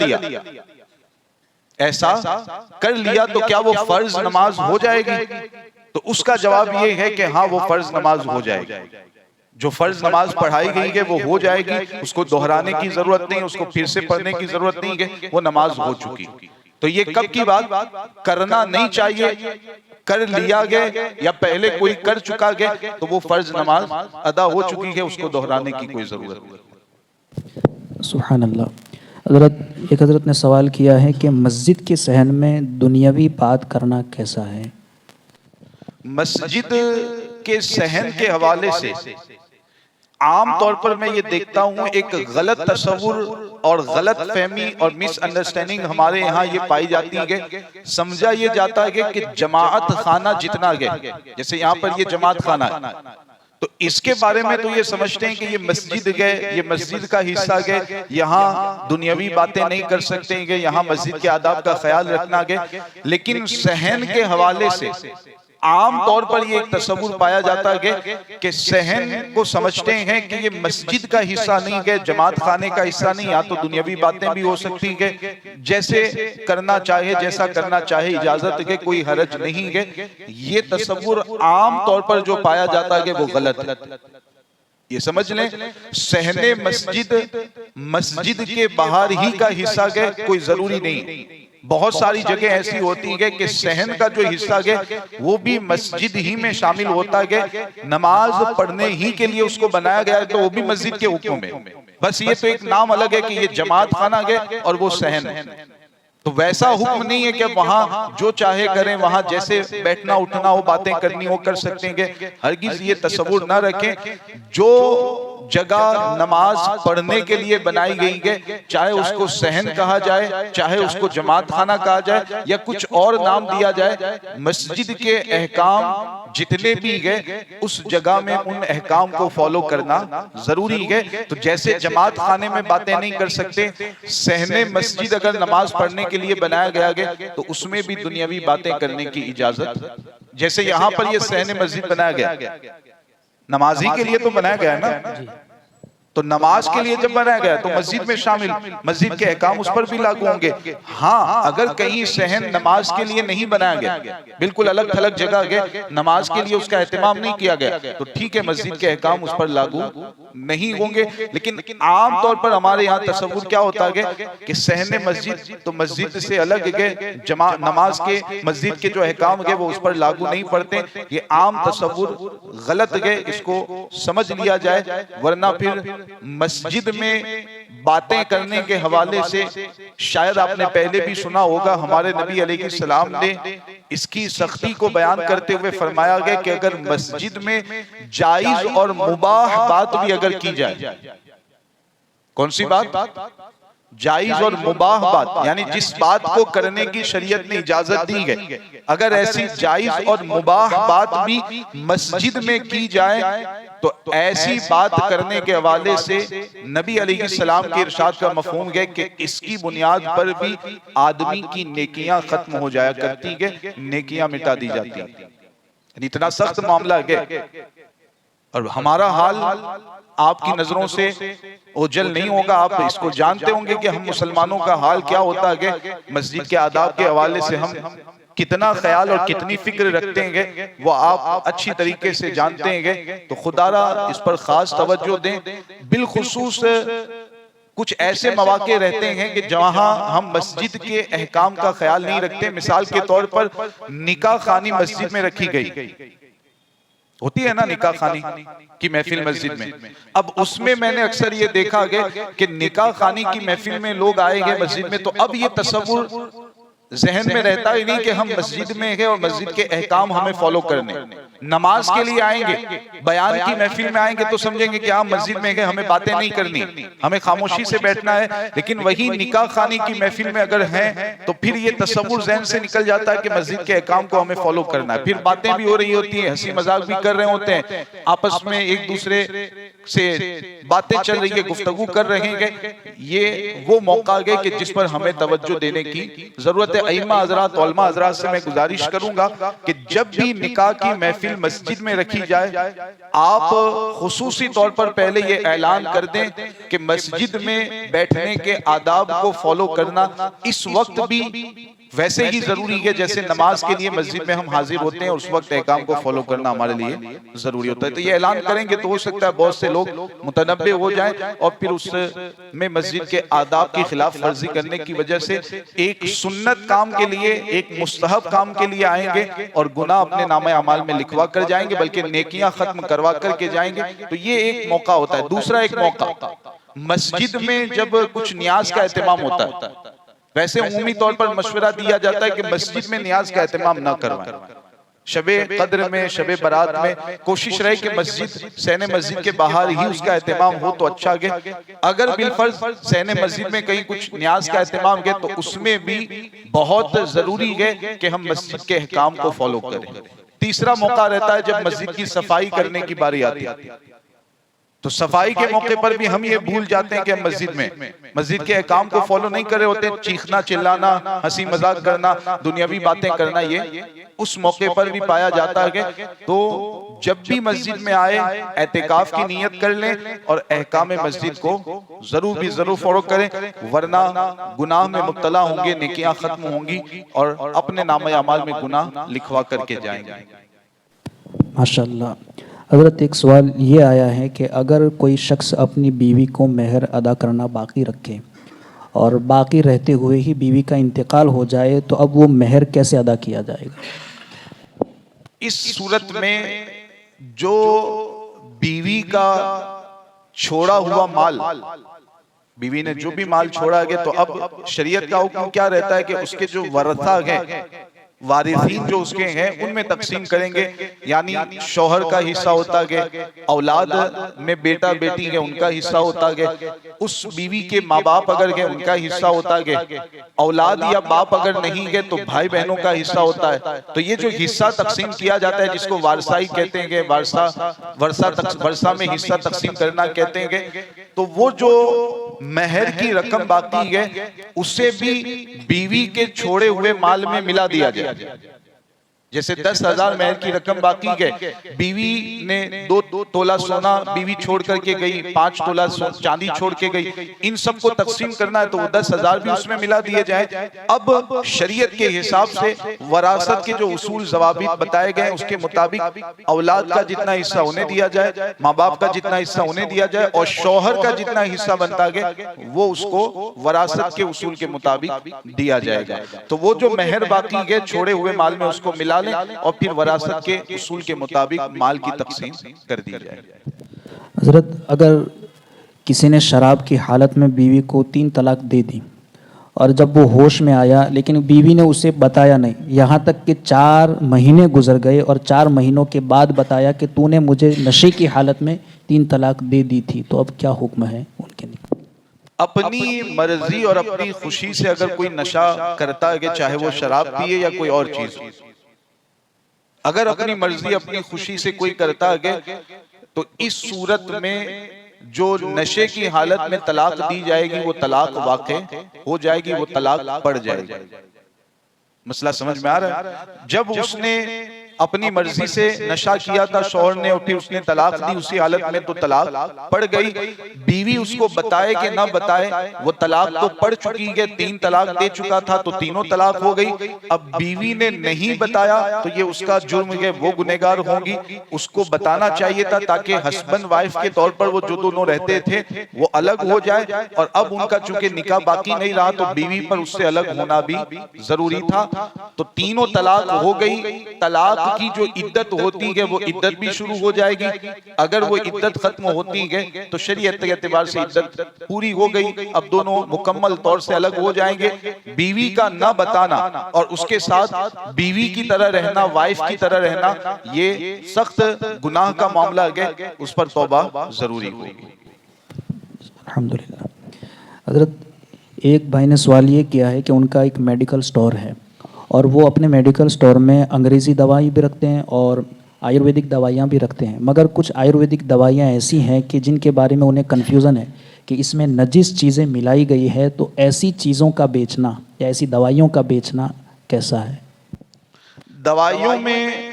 लिया तो क्या वो फर्ज नमाज हो जाएगी? तो उसका जवाब ये है कि हाँ, वो फर्ज नमाज हो जाएगी। जो फर्ज नमाज पढ़ाई गई है वो हो जाएगी, उसको दोहराने की जरूरत नहीं, उसको फिर से पढ़ने की जरूरत नहीं है, वो नमाज हो चुकी। तो ये कब की बात? करना नहीं चाहिए, कर लिया गया या पहले कोई कर चुका गया तो वो फर्ज नमाज अदा हो चुकी है, उसको दोहराने की कोई जरूरत नहीं। सुभान अल्लाह। हजरत ने सवाल किया है कि मस्जिद के सहन में दुनियावी बात करना कैसा है? मस्जिद के सहन के हवाले से आम तौर पर मैं ये देखता हूँ एक गलत तस्वुर और गलत फहमी और मिसअंडरस्टैंडिंग हमारे यहाँ ये पाई जाती है। समझा ये जाता है कि जमात खाना जितना गया, जैसे यहाँ पर ये जमात खाना है, तो इसके बारे में तो ये समझते हैं कि ये मस्जिद गए, ये मस्जिद का हिस्सा गए, यहाँ दुनियावी बातें नहीं कर सकते हैं, यहाँ मस्जिद के आदाब का ख्याल रखना गए। लेकिन सहन के हवाले से आम तौर पर ये एक तस्वुर पाया जाता है कि सहन को समझते हैं कि ये मस्जिद का हिस्सा नहीं है, जमात खाने का हिस्सा नहीं, या तो दुनियावी बातें भी हो सकती है, जैसे करना चाहे, जैसा करना चाहे, इजाजत है, कोई हरज नहीं है। ये तस्वुर आम तौर पर जो पाया जाता है वो गलत है। ये समझ लें, सहने मस्जिद के बाहर ही का हिस्सा है, कोई जरूरी नहीं। बहुत सारी जगह ऐसी होती है कि सहन का जो हिस्सा है वो भी मस्जिद ही में शामिल होता है, नमाज पढ़ने ही के लिए उसको बनाया गया है, तो वो भी मस्जिद के हुक्म में। बस ये तो एक नाम अलग है कि ये जमात खाना है और वो सहन है। तो वैसा हुक्म नहीं है कि वहां जो चाहे करें, वहां जैसे बैठना उठना हो, बातें करनी हो, कर सकते हैं। हरगिज ये तस्वुर ना रखें। जगह नमाज पढ़ने के लिए बनाई गई है, चाहे उसको सहन कहा जाए, चाहे उसको जमात खाना कहा जाए या कुछ और नाम दिया जाए, मस्जिद के अहकाम जितने भी गए उस जगह में उन अहकाम को फॉलो करना जरूरी है। तो जैसे जमात खाने में बातें नहीं कर सकते, सहने मस्जिद अगर नमाज पढ़ने के लिए बनाया गया है तो उसमें भी दुनियावी बातें करने की इजाजत, जैसे यहाँ पर ये सहने मस्जिद बनाया गया, नमाजी के लिए तो बनाया गया है ना, तो नमाज के लिए जब बनाया गया तो मस्जिद में शामिल, मस्जिद के अहकाम उस पर भी लागू होंगे। हाँ, अगर कहीं सहन नमाज के लिए नहीं बनाया गया, बिल्कुल अलग थलग जगह गए, नमाज के लिए उसका एहतमाम नहीं किया गया, तो ठीक है, मस्जिद के अहकाम उस पर लागू नहीं होंगे। लेकिन आम तौर पर हमारे यहाँ तसव्वुर क्या होता है कि सहने मस्जिद तो मस्जिद से अलग गए, जमा नमाज के मस्जिद के जो अहकाम गए वो उस पर लागू नहीं पड़ते। ये आम तसव्वुर गलत गए, इसको समझ लिया जाए, वरना फिर मस्जिद में बातें करने के हवाले से शायद आपने पहले भी सुना होगा, हमारे नबी अलैहिस्सलाम ने इसकी सख्ती को बयान करते हुए फरमाया गया कि अगर मस्जिद में जायज और मुबाह बात भी अगर की जाए, कौन सी बात? जायज और मुबाह बात, यानी जिस बात को करने की शरीयत ने इजाजत दी है, अगर ऐसी जायज और मुबाह बात भी मस्जिद में की जाए तो ऐसी बात करने के हवाले से नबी अलैहिस्सलाम के इरशाद का मफहूम है कि इसकी बुनियाद पर भी आदमी की नेकियां खत्म हो जाया करती है, नेकियां मिटा दी जाती है। इतना सख्त मामला है और हमारा हाल आपकी नजरों से ओझल नहीं होगा। आप इसको जानते होंगे कि हम मुसलमानों का हाल क्या होता है, मस्जिद के आदाब के हवाले से हम कितना ख्याल और कितनी फिक्र रखते हैं वो आप अच्छी तरीके से जानते हैं। तो खुदारा इस पर खास तवज्जो दें। बिलखुसूस कुछ ऐसे मौके रहते हैं कि जहां हम मस्जिद के अहकाम का ख्याल नहीं रखते। मिसाल के तौर पर निकाह खानी मस्जिद में रखी गई होती है ना, निकाह खानी की महफिल मस्जिद में। अब उसमें मैंने अक्सर ये देखा गया कि निकाह खानी की महफिल में लोग आएंगे मस्जिद में, तो अब ये तसव्वुर जहन में रहता ही नहीं कि हम मस्जिद में हैं और मस्जिद के अहकाम हमें फॉलो करने। नमाज के लिए आएंगे, बयान की महफिल में आएंगे तो समझेंगे कि हम मस्जिद में गए, हमें बातें नहीं करनी, हमें खामोशी से बैठना है। लेकिन वही निकाह खानी की महफिल में अगर हैं तो फिर ये तसव्वुर जहन से निकल जाता है कि मस्जिद के अहकाम को हमें फॉलो करना है। फिर बातें भी हो रही होती हैं, हंसी मजाक भी कर रहे होते हैं, आपस में एक दूसरे से बातें चल रही है, गुफ्तगू कर रहे हैं। ये वो मौका है कि जिस पर हमें तवज्जो देने की जरूरत है। अइम्मा हज़रात, उलमा हज़रात से मैं गुजारिश करूंगा कि जब भी निकाह की महफिल मस्जिद में रखी जाए, आप खुसूसी तौर पर पहले ये ऐलान कर दें कि मस्जिद में बैठने के आदाब को फॉलो करना इस वक्त भी वैसे ही जरूरी है जैसे नमाज के लिए मस्जिद में हम हाजिर होते हैं, उस वक्त अहकाम को फॉलो करना हमारे लिए जरूरी होता है। तो ये ऐलान करेंगे तो हो सकता है बहुत से लोग मुतनब्बे हो जाएं और फिर उसमें मस्जिद के आदाब की खिलाफ वर्जी करने की वजह से एक सुन्नत काम के लिए, एक मुस्तहब काम के लिए आएंगे और गुनाह अपने नामे अमाल में लिखवा कर जाएंगे, बल्कि नेकियां खत्म करवा करके जाएंगे। तो ये एक मौका होता है। दूसरा एक मौका, मस्जिद में जब कुछ न्याज का एहतमाम होता है, वैसे उम्मी तौर पर मशवरा दिया जाता है कि मस्जिद में न्याज का एहतमाम न करवाएं। शबे कद्र में, शबे बारात में कोशिश रहे कि मस्जिद, सहने मस्जिद के बाहर ही उसका एहतमाम हो तो अच्छा है। अगर बिलफर्ज सहने मस्जिद में कहीं कुछ न्याज का एहतमाम है तो उसमें भी बहुत जरूरी है कि हम मस्जिद के अहकाम को फॉलो करें। तीसरा मौका रहता है जब मस्जिद की सफाई करने की बारी आती है, तो सफाई के मौके पर भी हम ये भूल जाते हैं कि हम मस्जिद के अहकाम को फॉलो नहीं कर रहे होते। चीखना, चिल्लाना, हंसी मजाक करना, दुनियावी बातें करना, ये उस मौके पर भी पाया जाता है। तो जब भी मस्जिद में आए एहतिकाफ की नियत कर लें और अहकाम मस्जिद को जरूर फॉलो करें, वरना गुनाह में मुब्तला होंगे, नेकियां खत्म होंगी और अपने नामे अमाल में गुनाह लिखवा करके जाएंगे। माशाअल्लाह। हज़रत, एक सवाल ये आया है कि अगर कोई शख्स अपनी बीवी को मेहर अदा करना बाकी रखे और बाकी रहते हुए ही बीवी का इंतकाल हो जाए तो अब वो मेहर कैसे अदा किया जाएगा? इस सूरत में जो बीवी का छोड़ा हुआ माल, बीवी ने जो भी माल छोड़ा है, तो अब शरीयत का हुक्म क्या रहता है कि उसके जो वरसा है, वारिसीन जो उसके हैं उनमें तकसीम करेंगे, यानी शौहर का हिस्सा होता है, औलाद में बेटा बेटी है उनका हिस्सा होता है, उस बीवी के माँ बाप अगर गए उनका हिस्सा होता है, औलाद या बाप अगर नहीं गए तो भाई बहनों का हिस्सा होता है। तो ये जो हिस्सा तकसीम किया जाता है जिसको वारसाई कहते हैं, वर्षा में हिस्सा तकसीम करना कहते हैं, तो वो जो मेहर की रकम बाकी है उसे भी बीवी के छोड़े हुए माल में मिला दिया जाए। जैसे 10,000 मेहर की रकम बाकी है, बीवी ने 2 तोला सोना बीवी छोड़ करके गई, 5 तोला चांदी छोड़ के गई, इन सबको तकसीम करना है तो वो 10,000 भी उसमें मिला दिए जाए। अब शरीयत के हिसाब से वरासत के जो उसूल ज़वाबित बताए गए उसके मुताबिक औलाद का जितना हिस्सा उन्हें दिया जाए, माँ बाप का जितना हिस्सा उन्हें दिया जाए, और शौहर का जितना हिस्सा बनता है वो उसको वरासत के उसूल के मुताबिक दिया जाएगा। तो वो जो मेहर बाकी है छोड़े हुए माल में उसको मिला और फिर वरासत के उसूल के मुताबिक माल की तकसीम कर दी जाए। हजरत, अगर किसी ने शराब की हालत में बीवी को 3 तलाक दे दी और जब वो होश में आया लेकिन बीवी ने उसे बताया नहीं, यहाँ तक कि 4 महीने गुजर गए और 4 महीनों के बाद बताया कि तूने मुझे नशे की हालत में 3 तलाक दे दी थी, तो अब क्या हुक्म है उनके लिए? अपनी मर्जी और अपनी खुशी से अगर कोई नशा करता है, चाहे वो शराब पिए या कोई और चीज, अगर अपनी मर्जी अपनी खुशी से कोई करता है तो इस सूरत में जो नशे की हालत में तलाक दी जाएगी वो तलाक वाक़े हो जाएगी, वो तलाक पड़ जाएगी। मसला समझ में आ रहा है? जब उसने अपनी मर्जी से नशा किया था शौहर ने और फिर उसने तलाक दी, उसी हालत में तो तलाक पड़ गई। बीवी उसको बताए कि ना बताए, वो तलाक तो पड़ चुकी है, 3 तलाक दे चुका था तो तीनों तलाक हो गई। अब बीवी ने नहीं बताया तो ये उसका जुर्म है, वो गुनहगार होगी। उसको बताना चाहिए था ताकि हस्बैंड वाइफ के तौर पर वो जो दोनों रहते थे वो अलग हो जाए, और अब उनका चूंकि निकाह बाकी नहीं रहा तो बीवी पर उससे अलग होना भी जरूरी था। तो तीनों तलाक हो गई। तलाक की जो इद्दत होती है वो इद्दत भी शुरू हो जाएगी। अगर वो इद्दत खत्म होती है तो शरीयत के एतबार से इद्दत पूरी हो गई। अब दोनों मुकम्मल तौर से अलग हो जाएंगे। बीवी का न बताना और उसके साथ बीवी की तरह रहना, वाइफ की तरह रहना, ये सख्त गुनाह का मामला है, उस पर तौबा जरूरी होगी। अल्हम्दुलिल्लाह। हजरत, एक भाई ने सवाल ये किया है कि उनका एक मेडिकल स्टोर है और वो अपने मेडिकल स्टोर में अंग्रेज़ी दवाई भी रखते हैं और आयुर्वेदिक दवाइयाँ भी रखते हैं, मगर कुछ आयुर्वेदिक दवाइयाँ ऐसी हैं कि जिनके बारे में उन्हें कन्फ्यूज़न है कि इसमें नजिस चीज़ें मिलाई गई है, तो ऐसी चीज़ों का बेचना या ऐसी दवाइयों का बेचना कैसा है? दवाइयों में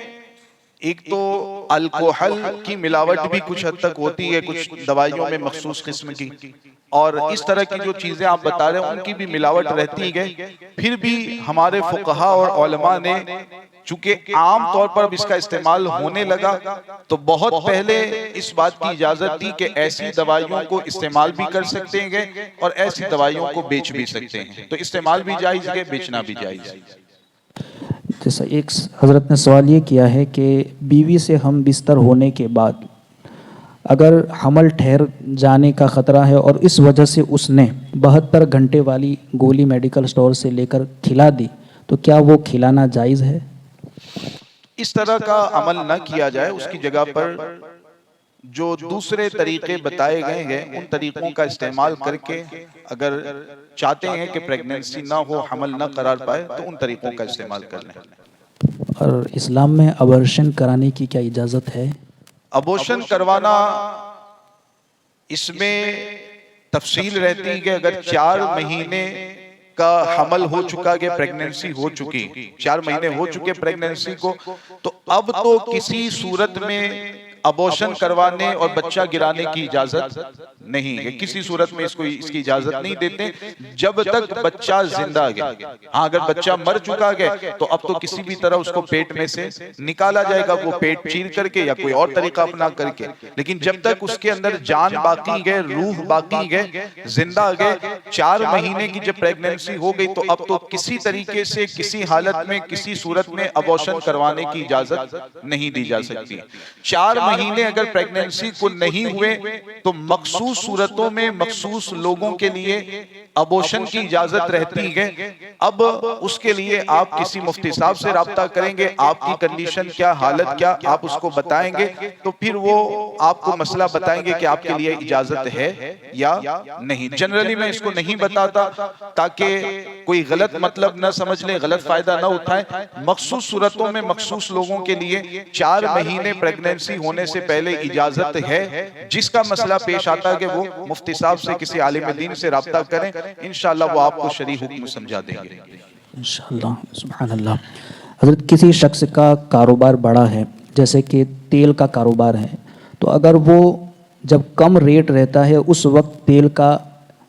एक तो अल्कोहल की मिलावट भी कुछ हद तक होती है, कुछ दवाइयों में मखसूस किस्म की, और इस तरह की जो चीजें आप बता रहे हैं उनकी भी मिलावट रहती है। फिर भी हमारे फुकहा और उलमा ने चूंकि आम तौर पर इसका इस्तेमाल होने लगा तो बहुत पहले इस बात की इजाजत थी कि ऐसी दवाइयों को इस्तेमाल भी कर सकते हैं और ऐसी दवाइयों को बेच भी सकते हैं। तो इस्तेमाल भी जायज़ है, बेचना भी जायज़ है। जैसा एक हजरत ने सवाल ये किया है कि बीवी से हम बिस्तर होने के बाद अगर हमल ठहर जाने का ख़तरा है और इस वजह से उसने 72 घंटे वाली गोली मेडिकल स्टोर से लेकर खिला दी, तो क्या वो खिलाना जायज़ है? इस तरह का अमल न किया जाए, उसकी जगह पर जो दूसरे तरीके बताए गए हैं उन तरीकों का इस्तेमाल करके अगर चाहते हैं कि प्रेगनेंसी ना हो, हमल न करार पाए, तो उन तरीकों का इस्तेमाल कर लें। और इस्लाम में अबॉर्शन कराने की क्या इजाज़त है? अबॉर्शन करवाना, इसमें तफसील रहती है कि अगर 4 महीने का हमल हो चुका है, प्रेगनेंसी हो चुकी, 4 महीने हो चुके प्रेगनेंसी को, तो अब तो किसी सूरत में अबॉर्शन करवाने और बच्चा गिराने की इजाजत नहीं है। किसी सूरत में इसकी इजाजत नहीं देते जब तक बच्चा जिंदा है। हाँ, अगर बच्चा मर चुका है तो अब तो किसी भी तरह उसको पेट में से निकाला जाएगा, वो पेट चीर करके या कोई और तरीका अपना करके। लेकिन जब तक उसके अंदर जान बाकी है, रूह बाकी है, जिंदा है, 4 महीने की जब प्रेगनेंसी हो गई तो अब तो किसी तरीके से, किसी हालत में, किसी सूरत में अबॉर्शन करवाने की इजाजत नहीं दी जा सकती। 4 महीने अगर प्रेगनेंसी को नहीं हुए तो मखसूस सूरतों में मखसूस लोगों के लिए अबॉर्शन की इजाजत रहती है। अब उसके लिए आप किसी मुफ्ती साहब से राब्ता करेंगे, आपकी कंडीशन क्या, हालत क्या, आप उसको बताएंगे तो फिर वो आपको मसला बताएंगे कि आपके लिए इजाजत है या नहीं। जनरली मैं इसको नहीं बताता ताकि कोई गलत मतलब न समझ ले, गलत फायदा न उठाए। मखसूस सूरतों में मखसूस लोगों के लिए 4 महीने प्रेगनेंसी होने से पहले इजाजत है। जिसका मसला पेश आता है कि वो मुफ्ती साहब से, किसी आलिम दीन से राब्ता करें, इंशाअल्लाह वो आपको शरई हुक्म समझा देंगे। इंशाअल्लाह, सुभान अल्लाह। हज़रत किसी शख्स का कारोबार बड़ा है, जैसे कि तेल का कारोबार है, तो अगर वो जब कम रेट रहता है उस वक्त तेल का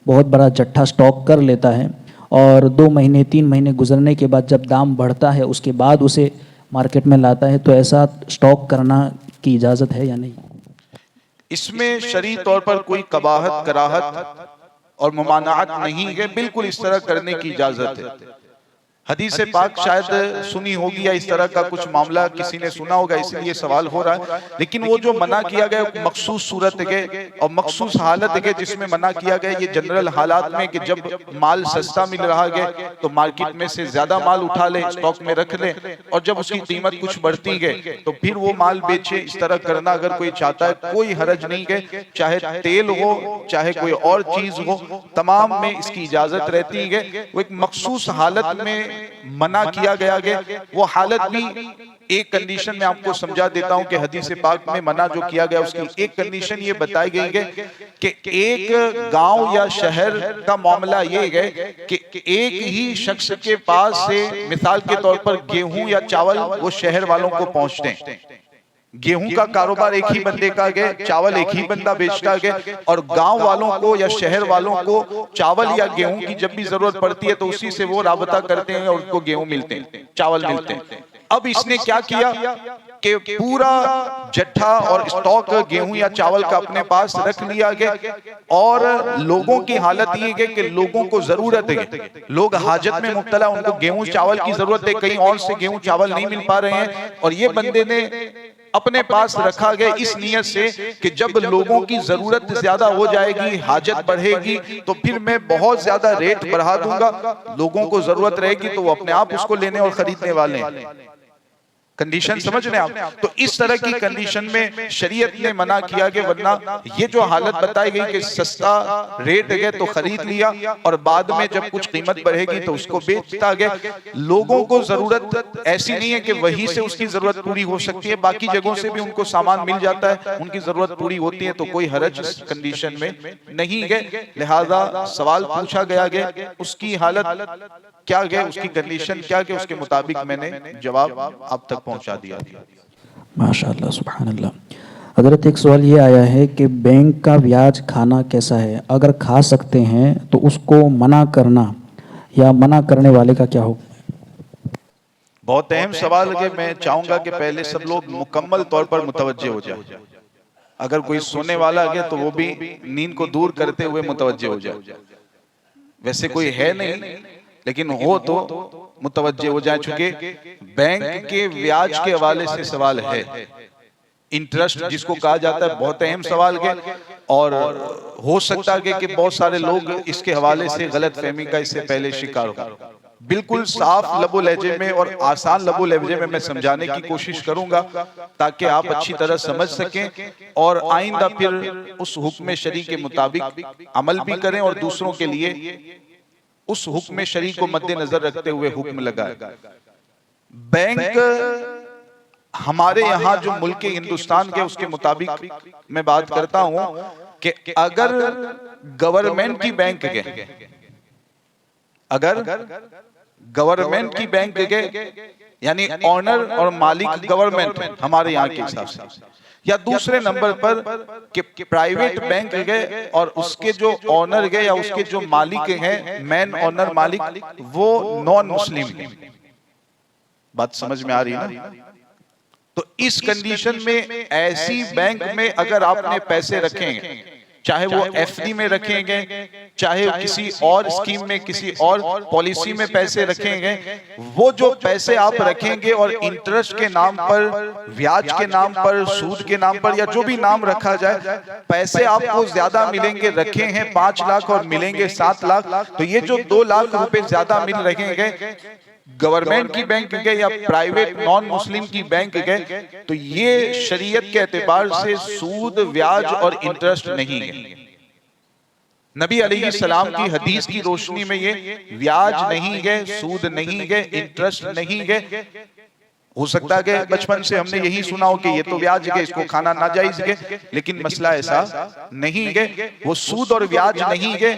बहुत बड़ा जट्ठा स्टॉक कर लेता है और 2 महीने 3 महीने गुजरने के बाद जब दाम बढ़ता है उसके बाद उसे मार्केट में लाता है, तो ऐसा स्टॉक करना की इजाज़त है या नहीं? इसमें शरई तौर पर कोई कबाहत, कराहत और मुमानात नहीं है, बिल्कुल इस तरह करने की इजाजत है। हदीस पाक शायद सुनी होगी या इस तरह का कुछ मामला किसी ने सुना होगा, इसलिए सवाल हो रहा है। लेकिन वो जो मना किया गया मखसूस सूरत के और मखसूस हालत के जिसमें मना किया गया, ये जनरल हालात में कि जब माल सस्ता मिल रहा है तो मार्केट में से ज्यादा माल उठा ले, स्टॉक में रख ले, और जब उसकी कीमत कुछ बढ़ती गई तो फिर वो माल बेचे। इस तरह करना अगर कोई चाहता है कोई हरज नहीं है, चाहे तेल हो चाहे कोई और चीज हो, तमाम में इसकी इजाजत रहती है। वो एक मखसूस हालत में मना किया गया है, वो हालत भी एक कंडीशन में आपको समझा देता हूं कि हदीस पाक में मना जो किया गया उसकी एक कंडीशन ये बताई गई है कि एक गांव या शहर का मामला ये है कि एक ही शख्स के पास से मिसाल के तौर पर गेहूं या चावल वो शहर वालों को पहुंचते हैं। गेहूं का कारोबार एक ही बंदे का है, चावल एक ही बंदा बेचता है, और गांव वालों को या शहर वालों को चावल या गेहूं की जब भी जरूरत पड़ती है तो उसी से वो राबता करते हैं और उनको गेहूं मिलते हैं, चावल मिलते हैं। अब इसने क्या किया कि पूरा जट्ठा और स्टॉक गेहूं या चावल का अपने पास रख लिया गया, और लोगों की हालत ये है कि लोगों को जरूरत है, लोग हाजत में मुब्तला, उनको गेहूं चावल की जरूरत है, कहीं और से गेहूं चावल नहीं मिल पा रहे हैं, और ये बंदे ने अपने पास रखा गया इस नियत से कि जब लोगों की जरूरत ज्यादा हो जाएगी, हाजत बढ़ेगी, तो फिर मैं बहुत ज्यादा रेट बढ़ा दूंगा, लोगों को जरूरत रहेगी तो वो अपने आप उसको लेने और खरीदने वाले हैं। कंडीशन समझ रहे हैं आप? तो इस तरह की कंडीशन में शरीयत ने मना किया कि वरना ये जो हालत बताई गई कि सस्ता रेट है तो खरीद लिया और बाद में जब कुछ कीमत बढ़ेगी तो उसको बेचता गया। लोगों को जरूरत ऐसी नहीं है कि वहीं से उसकी जरूरत पूरी हो सकती है, बाकी जगहों से भी उनको सामान मिल जाता है, उनकी जरूरत पूरी होती है, तो कोई हरज इस कंडीशन में नहीं है। लिहाजा सवाल पूछा गया उसकी हालत क्या है, उसकी कंडीशन क्या है, उसके मुताबिक मैंने जवाब आप तक पहुंचा दिया। माशाअल्लाह, सुभान अल्लाह। हज़रत एक सवाल ये आया है कि बैंक का ब्याज खाना कैसा है, अगर खा सकते हैं तो उसको मना करना या मना करने वाले का क्या हो? बहुत अहम सवाल है। मैं चाहूंगा कि पहले सब लोग मुकम्मल तौर पर मुतवज्जे हो जाए। अगर कोई सोने वाला है तो वो भी नींद को दूर करते हुए मुतवज्जे हो जाए। वैसे कोई है नहीं, लेकिन हो तो मुतवज्जे हो जाए, चूंकि बैंक के ब्याज के हवाले से सवाल है, इंटरेस्ट जिसको कहा जाता है, बहुत अहम सवाल है, और हो सकता है कि बहुत सारे लोग इसके हवाले से गलत फहमी का इससे पहले शिकार हो। बिल्कुल साफ लबो लहजे में और आसान लबो लहजे में मैं समझाने की कोशिश करूंगा ताकि आप अच्छी तरह समझ सकें और आइंदा फिर उस हुक्म शरी के मुताबिक अमल भी करें और दूसरों के लिए उस हुक्म शरी को मद्देनजर रखते हुए हुक्म लगाए। बैंक हमारे यहाँ जो मुल्क हिंदुस्तान के उसके मुताबिक मैं बात करता हूं कि अगर गवर्नमेंट की बैंक के, अगर गवर्नमेंट की बैंक के यानी ऑनर और मालिक गवर्नमेंट हमारे यहाँ के हिसाब से, या दूसरे नंबर पर कि प्राइवेट बैंक गए और उसके जो ऑनर गए या उसके जो मालिक हैं, मेन ऑनर मालिक, वो नॉन मुस्लिम है। बात समझ में आ रही है ना? तो इस कंडीशन में ऐसी बैंक में अगर आपने पैसे रखे, चाहे वो एफडी में रखेंगे, चाहे किसी और स्कीम में, किसी और पॉलिसी में पैसे रखेंगे, वो जो पैसे आप रखेंगे और इंटरेस्ट के नाम पर, ब्याज के नाम पर, सूद के नाम पर, या जो भी नाम रखा जाए, पैसे आपको ज्यादा मिलेंगे। रखे हैं 5 लाख और मिलेंगे 7 लाख, तो ये जो 2 लाख रुपए ज्यादा मिल रहे हैं गवर्नमेंट की बैंक गए या प्राइवेट नॉन मुस्लिम की बैंक गए, तो ये शरीयत के एतबार से सूद, ब्याज और इंटरेस्ट नहीं है। नबी अलैहिस्सलाम की हदीस की रोशनी में ये ब्याज नहीं गए, सूद नहीं गए, इंटरेस्ट नहीं गए। हो सकता है कि बचपन से हमने यही सुना हो कि ये तो ब्याज है, इसको खाना नाजायज है, लेकिन मसला ऐसा नहीं है। वो सूद और ब्याज नहीं है।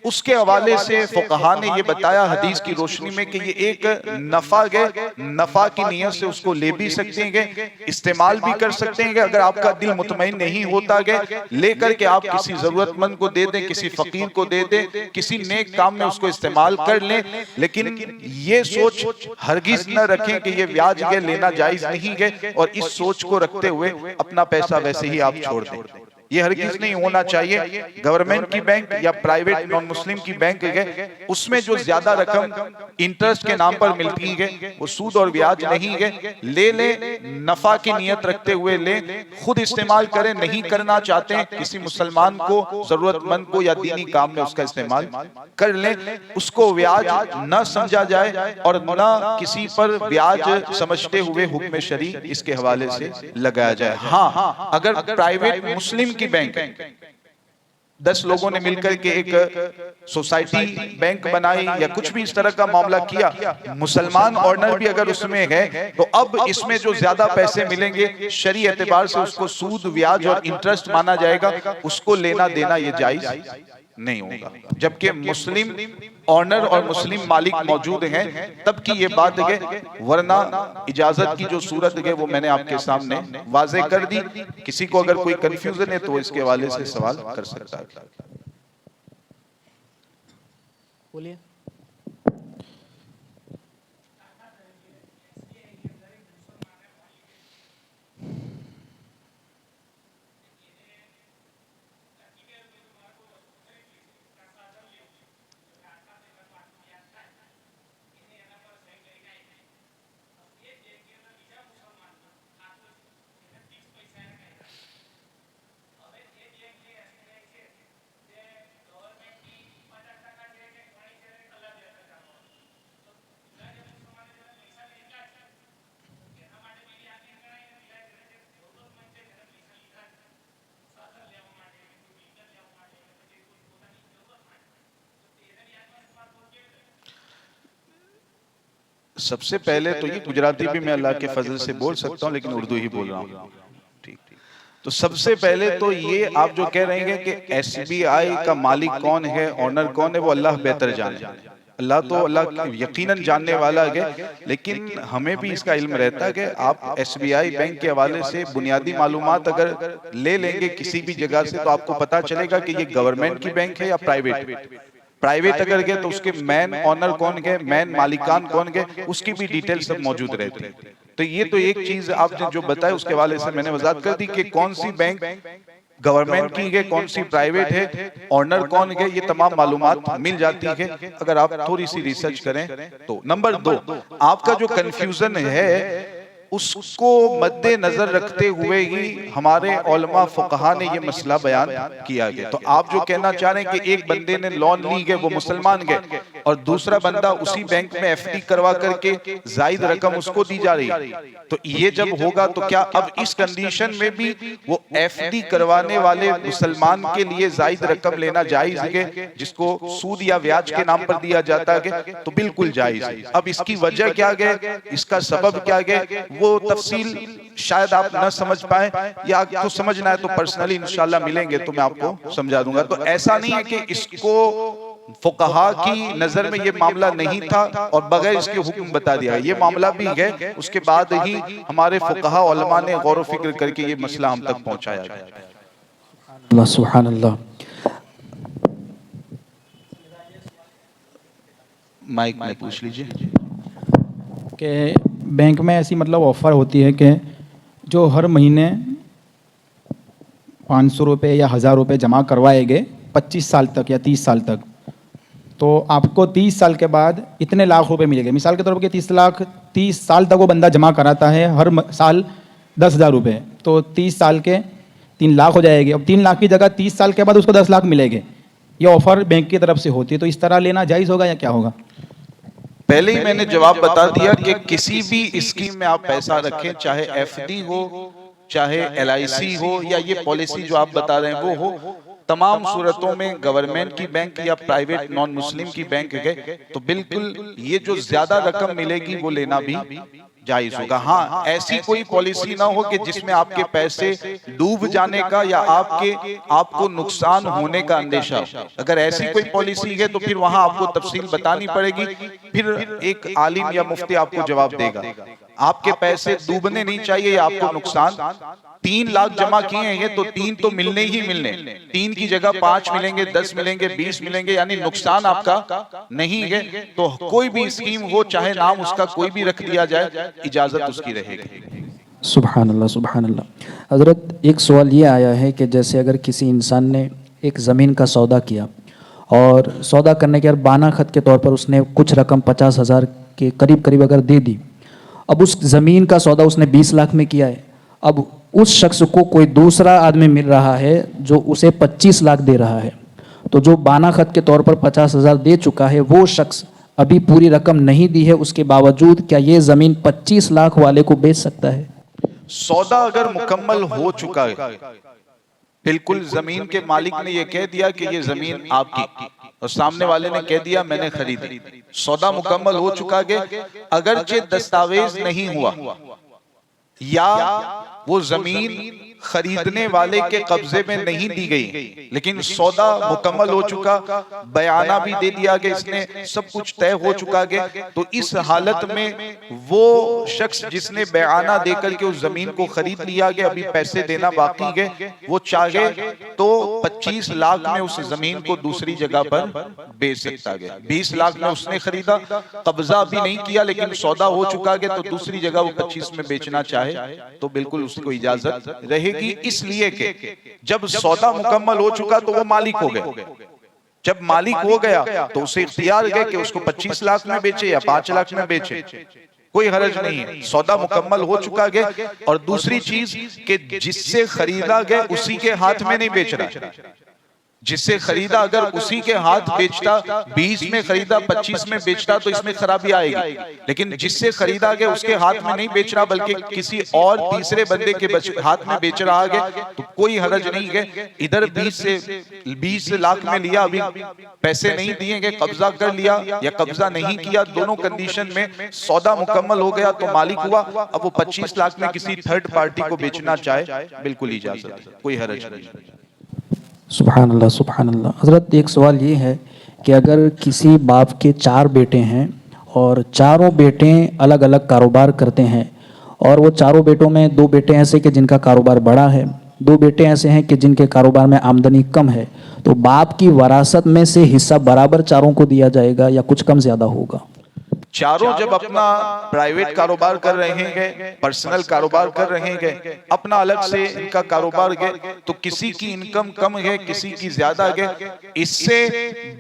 उसके हवाले से फुकहा ने ये बताया हदीस की रोशनी में कि ये एक नफा है, नफा की नीयत से उसको ले भी सकते हैं, इस्तेमाल भी कर सकते हैं। अगर आपका दिल मुतमईन नहीं होता है, लेकर के आप किसी जरूरतमंद को दे दें, किसी फकीर को दे दें, किसी नेक काम में उसको इस्तेमाल कर लें, लेकिन ये सोच हरगिज न रखें कि ये ब्याज है, लेना जायज नहीं है, और इस सोच को रखते हुए अपना पैसा वैसे ही आप छोड़ दें। ये हरगिज नहीं होना चाहिए। गवर्नमेंट की बैंक या प्राइवेट नॉन मुस्लिम की बैंक है, उसमें जो ज्यादा रकम इंटरेस्ट के नाम पर मिलती है वो सूद और ब्याज नहीं है। ले ले, नफा की नियत रखते हुए ले, खुद इस्तेमाल करें। नहीं करना चाहते हैं, किसी मुसलमान को, जरूरतमंद को या दीनी काम में उसका इस्तेमाल कर लें। उसको ब्याज न समझा जाए और न किसी पर ब्याज समझते हुए हुक्म शरी इसके हवाले से लगाया जाए। हाँ, अगर प्राइवेट मुस्लिम की बैंक है, 10 लोगों ने मिलकर के एक सोसाइटी बैंक बनाई या कुछ भी इस तरह का मामला किया, मुसलमान ऑनर भी अगर उसमें है, तो अब इसमें जो ज्यादा पैसे मिलेंगे शरी एतबार से उसको सूद, ब्याज और इंटरेस्ट माना जाएगा, उसको लेना देना ये जायज नहीं होगा। जबकि मुस्लिम ऑनर और मुस्लिम मालिक मौजूद हैं तब की ये बात है, वरना इजाजत की जो सूरत है वो मैंने आपके सामने वाज़ेह कर दी। किसी को अगर कोई कंफ्यूजन है तो इसके हवाले से सवाल कर सकता है। बोलिए। सबसे पहले तो ये गुजराती भी मैं अल्लाह के फजल से बोल सकता हूँ, लेकिन उर्दू ही बोल रहा हूँ। ठीक। तो सबसे पहले तो ये आप जो कह रहे हैं कि एसबीआई का मालिक कौन है, ऑनर कौन है, वो अल्लाह बेहतर जाने। अल्लाह तो अल्लाह यकीनन जानने वाला है, लेकिन हमें भी इसका इल्म रहता है कि आप एसबीआई बैंक के हवाले से बुनियादी मालूमात अगर ले लेंगे किसी भी जगह से, तो आपको पता चलेगा कि ये गवर्नमेंट की बैंक है या प्राइवेट अगर गए तो उसके मैन ऑनर कौन गए, मैन मालिकान कौन गए, उसकी भी डिटेल सब मौजूद रहती है। तो ये तो एक चीज आपने जो बताया उसके हवाले से मैंने वजाहत कर दी कि कौन सी बैंक गवर्नमेंट की है, कौन सी प्राइवेट है, ऑनर कौन है, ये तमाम मालूमात मिल जाती है अगर आप थोड़ी सी रिसर्च करें तो। नंबर 2, आपका जो कंफ्यूजन है उसको मद्देनजर रखते हुए ही हमारे उलमा फुकहा ने ये मसला बयान किया गया। तो आप जो कहना चाह रहे हैं कि एक बंदे ने लोन ली है, वो मुसलमान गए, और दूसरा बंदा उसी बैंक में एफडी करवा करके जायद रकम उसको दी जा रही है, तो ये जब होगा तो क्या अब इस कंडीशन में भी वो एफडी करवाने वाले मुसलमान के लिए जायद रकम लेना जायज है, जिसको सूद या ब्याज के नाम पर दिया जाता है? तो बिल्कुल जायज है। अब इसकी वजह क्या है, इसका सबब क्या है, वो तफसील शायद आप न समझ पाए, या आपको समझना है तो पर्सनली इंशाल्लाह मिलेंगे तो मैं आपको समझा दूंगा। तो ऐसा नहीं है कि इसको फुकहा की नजर में ये मामला नहीं था और बगैर इसके हुक्म बता दिया, ये मामला भी है, उसके बाद ही हमारे फुकहा उलमा ने गौर व फिक्र करके ये मसला हम तक पहुंचाया गया। सुभान अल्लाह। माइक में पूछ लीजिए कि बैंक में ऐसी मतलब ऑफ़र होती है कि जो हर महीने 500 रुपये या 1000 रुपये जमा करवाएंगे 25 साल तक या 30 साल तक, तो आपको 30 साल के बाद इतने लाख रुपए मिलेंगे। मिसाल के तौर पर 30 साल तक वो बंदा जमा कराता है, हर साल 10,000 रुपये, तो 30 साल के 3 लाख हो जाएंगे। अब 3 लाख की जगह 30 साल के बाद उसको 10 लाख मिलेंगे। ये ऑफर बैंक की तरफ से होती है, तो इस तरह लेना जायज़ होगा या क्या होगा? पहले ही मैंने जवाब बता दिया कि किसी भी स्कीम में आप पैसा रखें, चाहे एफडी हो, चाहे एलआईसी हो, या ये पॉलिसी जो आप बता रहे हैं वो हो, तमाम सूरतों में गवर्नमेंट की बैंक या प्राइवेट नॉन मुस्लिम की बैंक गए तो बिल्कुल ये जो ज्यादा रकम मिलेगी वो लेना भी जायज होगा। हाँ, ऐसी कोई पॉलिसी ना हो कि जिसमें आपके पैसे डूब जाने का या आपको नुकसान होने का अंदेशा हो। अगर ऐसी कोई पॉलिसी है तो फिर वहां आपको तफसील बतानी पड़ेगी, फिर एक आलिम या मुफ्ती आपको जवाब देगा। आपके पैसे डूबने नहीं चाहिए या आपको नुकसान। 3 लाख जमा किए हैं तो 3 तो मिलने ही मिलने, 3 की जगह 5 मिलेंगे, 10 मिलेंगे, 20 मिलेंगे, यानी नुकसान आपका नहीं है। तो कोई भी स्कीम हो, चाहे नाम उसका कोई भी रख दिया जाए, इजाजत उसकी रहेगी। सुभान अल्लाह, सुभान अल्लाह। हज़रत, एक सवाल ये आया है कि जैसे अगर किसी इंसान ने एक ज़मीन का सौदा किया और सौदा करने के बाद बाना खत के तौर पर उसने कुछ रकम 50,000 के करीब करीब अगर दे दी, अब उस ज़मीन का सौदा उसने 20 लाख में किया है, अब उस शख्स को कोई दूसरा आदमी मिल रहा है जो उसे 25 लाख दे रहा है, तो जो बाना खत के तौर पर 50,000 दे चुका है वो शख्स अभी पूरी रकम नहीं दी है, उसके बावजूद क्या ये ज़मीन 25 लाख वाले को बेच सकता है? सौदा अगर मुकम्मल हो चुका है, बिल्कुल जमीन के मालिक ने यह कह दिया कि ये जमीन आपकी, और सामने वाले ने कह दिया मैंने खरीदी, सौदा मुकम्मल हो चुका है, अगरचे दस्तावेज नहीं हुआ या वो जमीन खरीदने वाले के कब्जे में नहीं दी गई, लेकिन सौदा मुकम्मल हो चुका, बयाना भी दे दिया गया, इसने सब कुछ तय हो चुका है, तो इस हालत में वो शख्स जिसने बयाना देकर के उस जमीन को खरीद लिया गया, अभी पैसे देना बाकी है, वो चाहे तो 25 लाख में उस जमीन को दूसरी जगह पर बेच सकता है। 20 लाख में उसने खरीदा, कब्जा भी नहीं किया, लेकिन सौदा हो चुका है, तो दूसरी जगह वो 25 में बेचना चाहे तो बिल्कुल उसको इजाजत रहेगी, इसलिए कि जब सौदा मुकम्मल हो चुका तो वो मालिक हो गए। जब मालिक हो गया तो उसे इख्तियार है कि उसको 25 लाख में बेचे या 5 लाख में बेचे, कोई हरज नहीं है, सौदा मुकम्मल हो चुका है। और दूसरी चीज कि जिससे खरीदा गया उसी के हाथ में नहीं बेच रहा, जिससे खरीदा अगर उसी के हाथ बेचता, 20 में खरीदा 25 में बेचता तो इसमें खराबी आएगी, लेकिन जिससे खरीदा गया उसके हाथ में नहीं बेच रहा बल्कि किसी और तीसरे बंदे के हाथ में बेच रहा है, तो कोई हरज नहीं है। इधर 20 लाख में लिया, अभी पैसे नहीं दिए गए, कब्जा कर लिया या कब्जा नहीं किया, दोनों कंडीशन में सौदा मुकम्मल हो गया तो मालिक हुआ। अब वो 25 लाख में किसी थर्ड पार्टी को बेचना चाहे बिल्कुल इजाजत है, कोई हरज नहीं। सुभान अल्लाह, सुभान अल्लाह। हज़रत, एक सवाल ये है कि अगर किसी बाप के 4 बेटे हैं और चारों बेटे अलग अलग कारोबार करते हैं, और वो चारों बेटों में 2 बेटे ऐसे कि जिनका कारोबार बड़ा है, 2 बेटे ऐसे हैं कि जिनके कारोबार में आमदनी कम है, तो बाप की वरासत में से हिस्सा बराबर चारों को दिया जाएगा या कुछ कम ज़्यादा होगा? चारों जब अपना प्राइवेट कारोबार कर रहे हैं, पर्सनल कारोबार कर रहे हैं, अपना अलग से इनका कारोबार है, तो किसी की इनकम कम है, किसी की ज्यादा है, इससे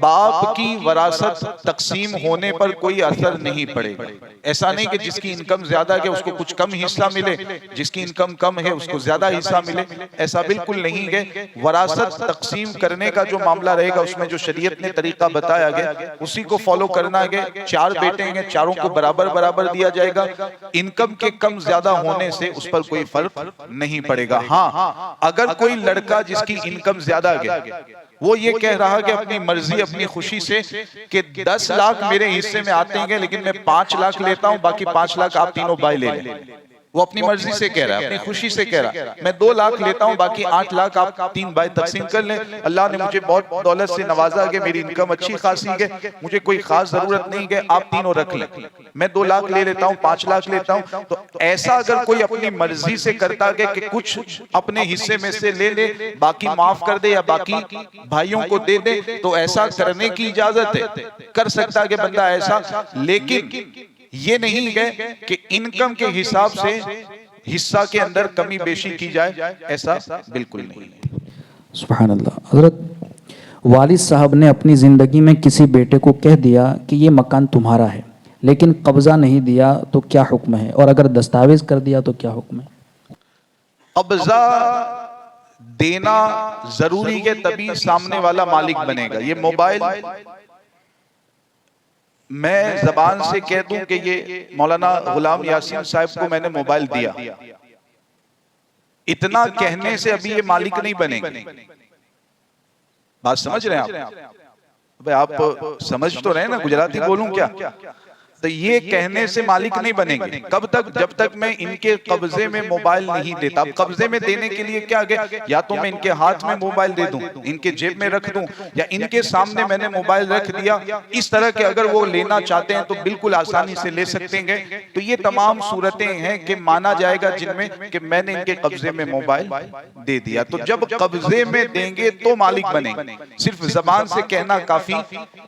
बाप की वरासत तकसीम होने पर कोई असर नहीं पड़ेगा। ऐसा नहीं कि जिसकी इनकम ज्यादा है उसको कुछ कम हिस्सा मिले, जिसकी इनकम कम है उसको ज्यादा हिस्सा मिले, ऐसा बिल्कुल नहीं है। वरासत तकसीम करने का जो मामला रहेगा उसमें जो शरीयत ने तरीका बताया गया उसी को फॉलो करना है। 4 बेटे हैं, चारों को बराबर बराबर दिया जाएगा, इनकम के कम ज्यादा होने से उस पर कोई फर्क नहीं पड़ेगा। हाँ, अगर कोई लड़का जिसकी इनकम ज्यादा है वो ये कह रहा है कि अपनी मर्जी अपनी खुशी से कि 10 लाख मेरे हिस्से में आते हैं लेकिन मैं 5 लाख लेता हूं, बाकी 5 लाख आप तीनों भाई ले लें, वो अपनी मर्जी से कह रहा है, अपनी खुशी से कह रहा है। मैं 2 लाख लेता हूं, बाकी 8 लाख आप 3 भाई तकसीम कर लें, अल्लाह ने मुझे बहुत दौलत से नवाजा है, मेरी इनकम अच्छी खासी है, मुझे कोई खास जरूरत नहीं है, आप तीनों रख लें, मैं 2 लाख ले लेता हूं, 5 लाख लेता हूं। तो ऐसा अगर कोई अपनी मर्जी से करता है कि कुछ अपने हिस्से में से ले ले, बाकी माफ कर दे या बाकी भाइयों को दे दे, तो ऐसा करने की इजाजत है, कर सकता है कि बंदा ऐसा, लेकिन ये नहीं है कि इनकम के हिसाब से हिस्सा के अंदर कमी बेशी की जाए, ऐसा बिल्कुल नहीं है। सुभान अल्लाह। हज़रत, वालिद साहब ने अपनी ज़िंदगी में किसी बेटे को कह दिया कि ये मकान तुम्हारा है, लेकिन कब्ज़ा नहीं दिया तो क्या हुक्म है, और अगर दस्तावेज़ कर दिया तो क्या हुक्म है? कब्जा देना जरूरी है, तभी सामने वाला मालिक बनेगा। ये मोबाइल मैं जबान से कह दूं कि ये मौलाना गुलाम यासीन साहब को मैंने मोबाइल दिया, इतना कहने से अभी ये मालिक नहीं बनेंगे। बात समझ रहे हैं आप? भाई आप समझ तो रहे हैं ना, गुजराती बोलूं क्या? तो ये कहने से मालिक नहीं बनेंगे। कब तक? जब तक मैं इनके कब्जे में मोबाइल नहीं देता। अब कब्जे में देने के लिए क्या है, या तो मैं इनके हाथ में मोबाइल दे दूं, इनके जेब में रख दूं, या इनके सामने मैंने मोबाइल रख दिया। इस तरह के अगर वो लेना चाहते हैं तो बिल्कुल आसानी से ले सकते हैं। तो ये तमाम सूरतें हैं कि माना जाएगा जिनमें कि मैंने इनके कब्जे में मोबाइल दे दिया। तो जब कब्जे में देंगे तो मालिक बनेंगे, सिर्फ जबान से कहना काफी।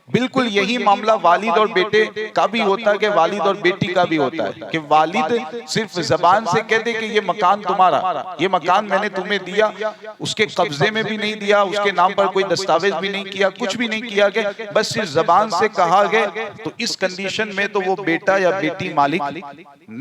बिल्कुल यही मामला वालिद और बेटे का भी होता है कि वालिद और बेटी का भी होता है कि वालिद सिर्फ जबान से कह दे कि ये मकान तुम्हारा, ये मकान मैंने तुम्हें दिया, उसके कब्जे में भी नहीं दिया, उसके नाम पर कोई दस्तावेज भी नहीं किया, कुछ भी नहीं किया गया, बस सिर्फ जबान से कहा गया। तो इस कंडीशन में तो वो बेटा या बेटी मालिक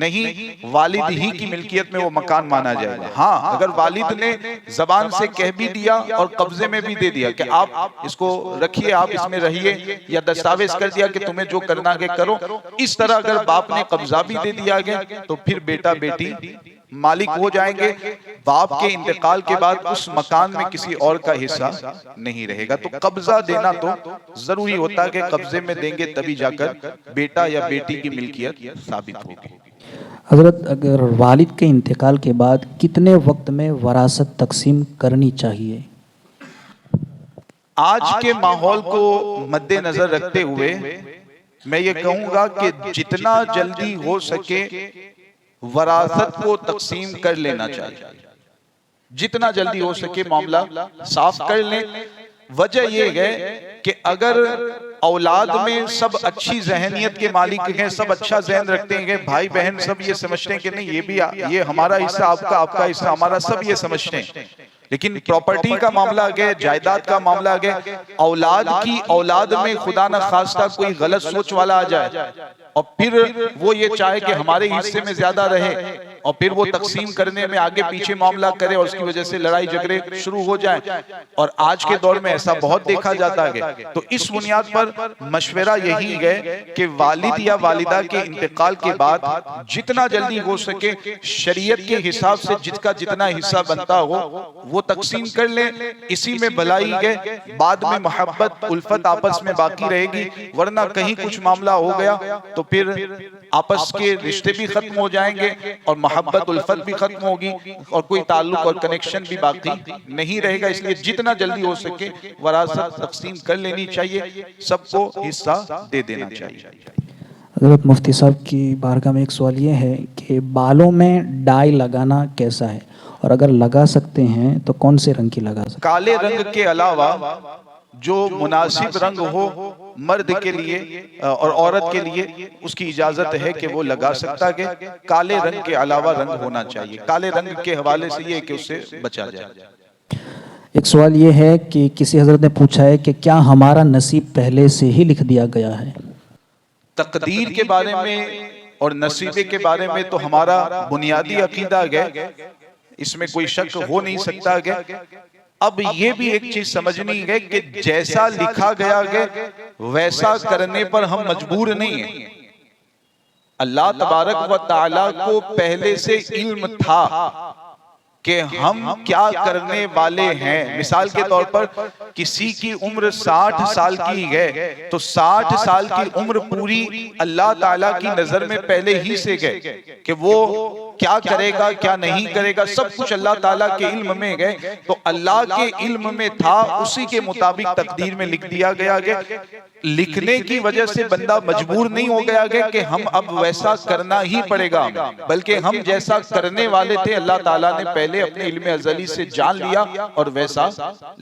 नहीं, वालिद ही की मिल्कियत में वो मकान माना जाएगा। हाँ, अगर वालिद ने जबान से कह भी दिया और कब्जे में भी दे दिया कि आप इसको रखिए, आप इसमें रहिए, या दस्तावेज कर दिया कि तुम्हें जो करना है करो, इस तरह अगर बाप ने कब्जा भी दे दिया गया तो फिर बेटा बेटी मालिक हो जाएंगे। बाप के इंतकाल के बाद उस मकान में किसी और का हिस्सा नहीं रहेगा। तो कब्जा देना तो जरूरी होता है कि कब्जे में देंगे तभी जाकर बेटा या बेटी की मिल्कियत साबित होगी। हज़रत, अगर वालिद के इंतकाल के बाद कितने वक्त में वरासत तकसीम करनी चाहिए? आज के माहौल को मद्देनजर रखते हुए मैं ये कहूंगा कि जितना जल्दी हो सके वरासत को तकसीम कर लेना चाहिए। जितना जल्दी हो सके मामला साफ कर लें। वजह ये है कि अगर औलाद में सब अच्छी जहनियत के मालिक हैं, सब अच्छा जहन रखते हैं, भाई बहन सब ये समझते हैं कि नहीं ये भी ये हमारा हिस्सा, आपका हिस्सा हमारा, सब ये समझते हैं, लेकिन प्रॉपर्टी का मामला आ गया, जायदाद का मामला आ गया, औलाद में खुदा न खास्ता कोई गलत सोच वाला आ जाए और फिर वो ये चाहे कि हमारे हिस्से में ज्यादा रहे और फिर वो तकसीम करने में आगे पीछे मामला करे और उसकी वजह से लड़ाई झगड़े शुरू हो जाए। और आज के दौर में ऐसा बहुत देखा जाता है। तो इस बुनियाद पर मशवरा यही है कि वालिद या वालिदा के इंतकाल के बाद जितना जल्दी हो सके शरीयत के हिसाब से जिसका जितना हिस्सा बनता हो वो तकसीम कर लें। इसी में भलाई है, बाद में मोहब्बत उल्फत आपस में बाकी रहेगी, वरना कहीं कुछ मामला हो गया तो फिर आपस के रिश्ते भी खत्म हो जाएंगे और मोहब्बत उल्फत भी खत्म होगी और कोई ताल्लुक और कनेक्शन भी बाकी नहीं रहेगा। इसलिए जितना जल्दी हो सके वरासत तकसीम कर लेनी चाहिए, सबको हिस्सा दे देना चाहिए। हज़रत मुफ्ती साहब की बारगाह में एक सवाल ये है कि बालों में डाई लगाना कैसा है, और अगर लगा सकते हैं तो कौन से रंग की लगा सकते हैं? काले रंग के अलावा जो मुनासिब रंग हो मर्द के लिए और औरत के लिए उसकी इजाजत है कि वो लगा सकता है। काले रंग के अलावा रंग होना चाहिए। काले रंग के हवाले से ये कि उससे बचा जाए। एक सवाल ये है कि किसी हजरत ने पूछा है कि क्या हमारा नसीब पहले से ही लिख दिया गया है? तकदीर के बारे में और नसीबे के बारे में तो हमारा बुनियादी अकीदा है, इसमें कोई शक हो नहीं सकता है। अब ये भी एक चीज समझनी है कि जैसा लिखा गया है वैसा करने पर हम मजबूर नहीं है। अल्लाह तबारक व ताला को पहले से इल्म था कि हम क्या करने वाले हैं। मिसाल के तौर पर किसी की उम्र 60 साल की है तो 60 साल की उम्र पूरी अल्लाह ताला की नजर में पहले ही से गए कि वो क्या करेगा क्या नहीं करेगा, सब कुछ अल्लाह ताला के इल्म में गए। तो अल्लाह के इल्म में था, उसी के मुताबिक तकदीर में लिख दिया गया है। लिखने की वजह से बंदा मजबूर नहीं हो गया है कि हम अब वैसा करना ही पड़ेगा, बल्कि हम जैसा करने वाले थे अल्लाह ताला ने पहले अपने इल्म अज़ली से जान लिया और वैसा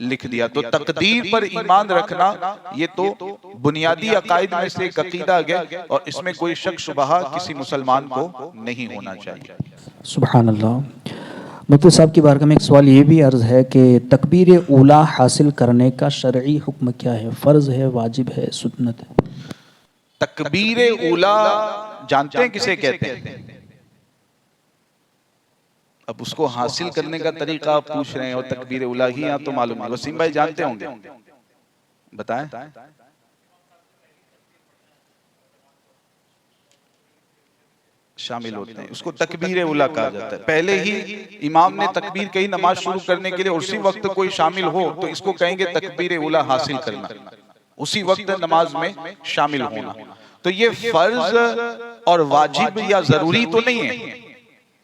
लिख दिया। तो तकदीर पर ईमान रखना ये तो बुनियादी अकायद में से एक अकीदा है और इसमें कोई शक शुबहा किसी मुसलमान को नहीं होना चाहिए। सुभान अल्लाह। मुफ्ती साहब की बारगाह में एक सवाल ये भी अर्ज़ है कि तकबीर ऊला हासिल करने का शरई हुक्म क्या है? फ़र्ज़ है, वाजिब है, सुन्नत है? तकबीर उला जानते हैं किसे कहते हैं? अब उसको हासिल करने का तरीका आप पूछ रहे हैं और तकबीर उला ही यहाँ तो मालूम है। वसीम भाई जानते होंगे, बताएं। शामिल होते हैं, उसको तकबीर उला कहा जाता है। पहले ही इमाम ने तकबीर कही नमाज शुरू करने के लिए, उसी वक्त कोई शामिल हो तो इसको कहेंगे तकबीर उला हासिल करना, उसी वक्त नमाज में शामिल होना। तो ये फर्ज और वाजिब या जरूरी तो नहीं है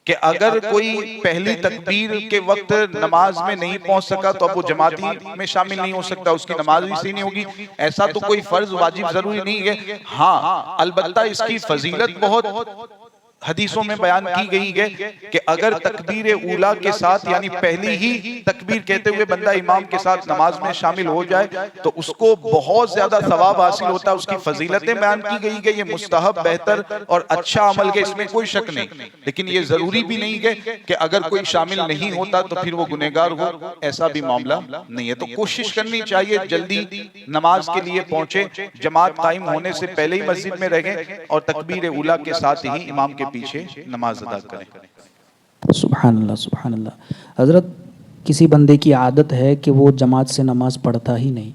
कि अगर कोई पहली तकबीर के वक्त नमाज में नहीं पहुंच सका तो अब वो जमाती में शामिल नहीं हो सकता, उसकी नमाज भी सही नहीं होगी। ऐसा तो कोई फर्ज वाजिब जरूरी नहीं है। हाँ, अलबत्ता इसकी फजीलत बहुत हदीसों में बयान की गई है कि अगर तकबीर ऊला के साथ यानी पहली ही तकबीर कहते हुए बंदा इमाम के साथ नमाज में शामिल हो जाए तो उसको बहुत ज्यादा सवाब हासिल होता है। उसकी फजीलतें बयान की गई है, ये मुस्तहब, बेहतर और अच्छा अमल है, इसमें कोई शक नहीं। लेकिन ये जरूरी भी नहीं है कि अगर कोई शामिल नहीं होता तो फिर वो गुनहगार हो, ऐसा भी मामला नहीं है। तो कोशिश करनी चाहिए जल्दी नमाज के लिए पहुंचे, जमात कायम होने से पहले ही मस्जिद में रहें और तकबीर ऊला के साथ ही इमाम के पीछे नमाज अदा करें। सुभान अल्लाह, सुभान अल्लाह। हज़रत, किसी बंदे की आदत है कि वो जमात से नमाज पढ़ता ही नहीं,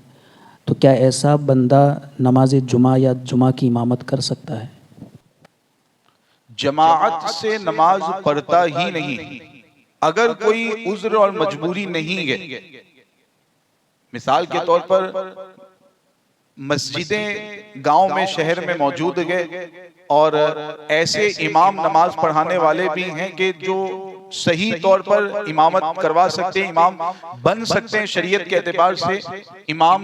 तो क्या ऐसा बंदा नमाज जुमा या जुमा की इमामत कर सकता है? जमात से नमाज पढ़ता ही नहीं, अगर कोई उज़्र और मजबूरी नहीं है, मिसाल के तौर पर मस्जिदें गांव में शहर में मौजूद है और ऐसे इमाम नमाज पढ़ाने वाले भी हैं कि जो सही तौर पर इमामत करवा सकते हैं, इमाम बन सकते हैं, शरीयत के एतबार से इमाम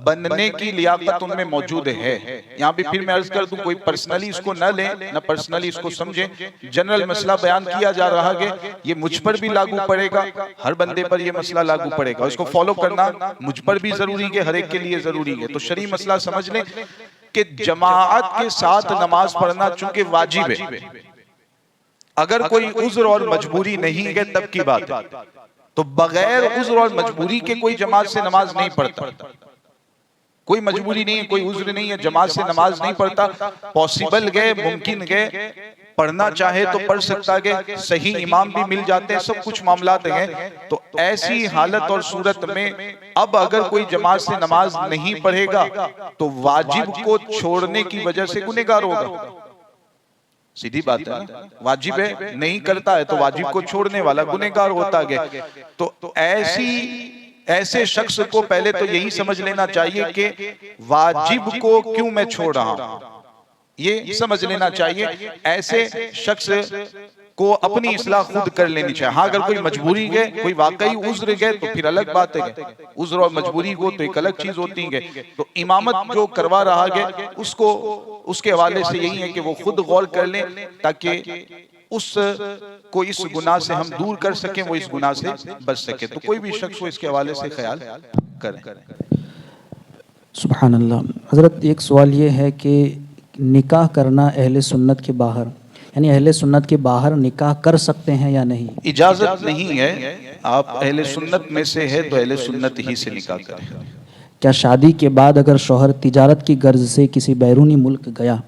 बनने की लियाकत उनमें मौजूद है। यहाँ भी फिर मैं अर्ज कर दूं, कोई पर्सनली इसको न लें, न पर्सनली इसको समझें, जनरल मसला बयान किया जा रहा है, ये मुझ पर भी लागू पड़ेगा, हर बंदे पर ये मसला लागू पड़ेगा, इसको फॉलो करना मुझ पर भी जरूरी है, हर एक के लिए जरूरी है। तो शरई मसला समझ लें कि जमाअत के साथ नमाज पढ़ना चूंकि वाजिब है, अगर कोई उज़्र और मजबूरी नहीं है तब की बात है, तो बगैर उज़्र और मजबूरी के कोई जमात से नमाज नहीं पढ़ता। कोई मजबूरी नहीं है, कोई उज़्र नहीं है, जमात से नमाज नहीं पढ़ता, पॉसिबल गए, मुमकिन गए, पढ़ना चाहे तो पढ़ सकता है, सही इमाम भी मिल जाते हैं, सब कुछ मामलात हैं। तो ऐसी हालत और सूरत में अब अगर कोई जमात से नमाज नहीं पढ़ेगा तो वाजिब को छोड़ने की वजह से गुनहगार होगा। सीधी बात है, वाजिब है नहीं करता है तो वाजिब को छोड़ने वाला गुनहगार होता है। तो ऐसे शख्स को पहले तो यही समझ लेना चाहिए कि वाजिब को क्यों मैं छोड़ रहा हूं, ये समझ लेना चाहिए। ऐसे शख्स को अपनी इस्लाह खुद कर लेनी चाहिए। हाँ, अगर कोई मजबूरी है, कोई वाकई उज़्र है तो फिर अलग बात है, उज़्र और मजबूरी हो तो एक अलग चीज होती है। तो इमामत जो करवा रहा है उसको उसके हवाले से यही है कि वो खुद गौर कर लें ताकि उस को इस गुनाह से हम दूर कर सकें, वो इस गुनाह से बच सके। तो कोई भी शख्स को इसके हवाले से ख्याल करें। सुभान अल्लाह। हज़रत, एक सवाल ये है कि निकाह करना अहले सुन्नत के बाहर, यानी अहले सुन्नत के बाहर निकाह कर सकते हैं या नहीं? इजाजत नहीं है, आप अहले सुन्नत में से है तो अहले सुन्नत ही से निकाह करें। क्या शादी के बाद अगर शौहर तिजारत की गर्ज से किसी बैरूनी मुल्क गया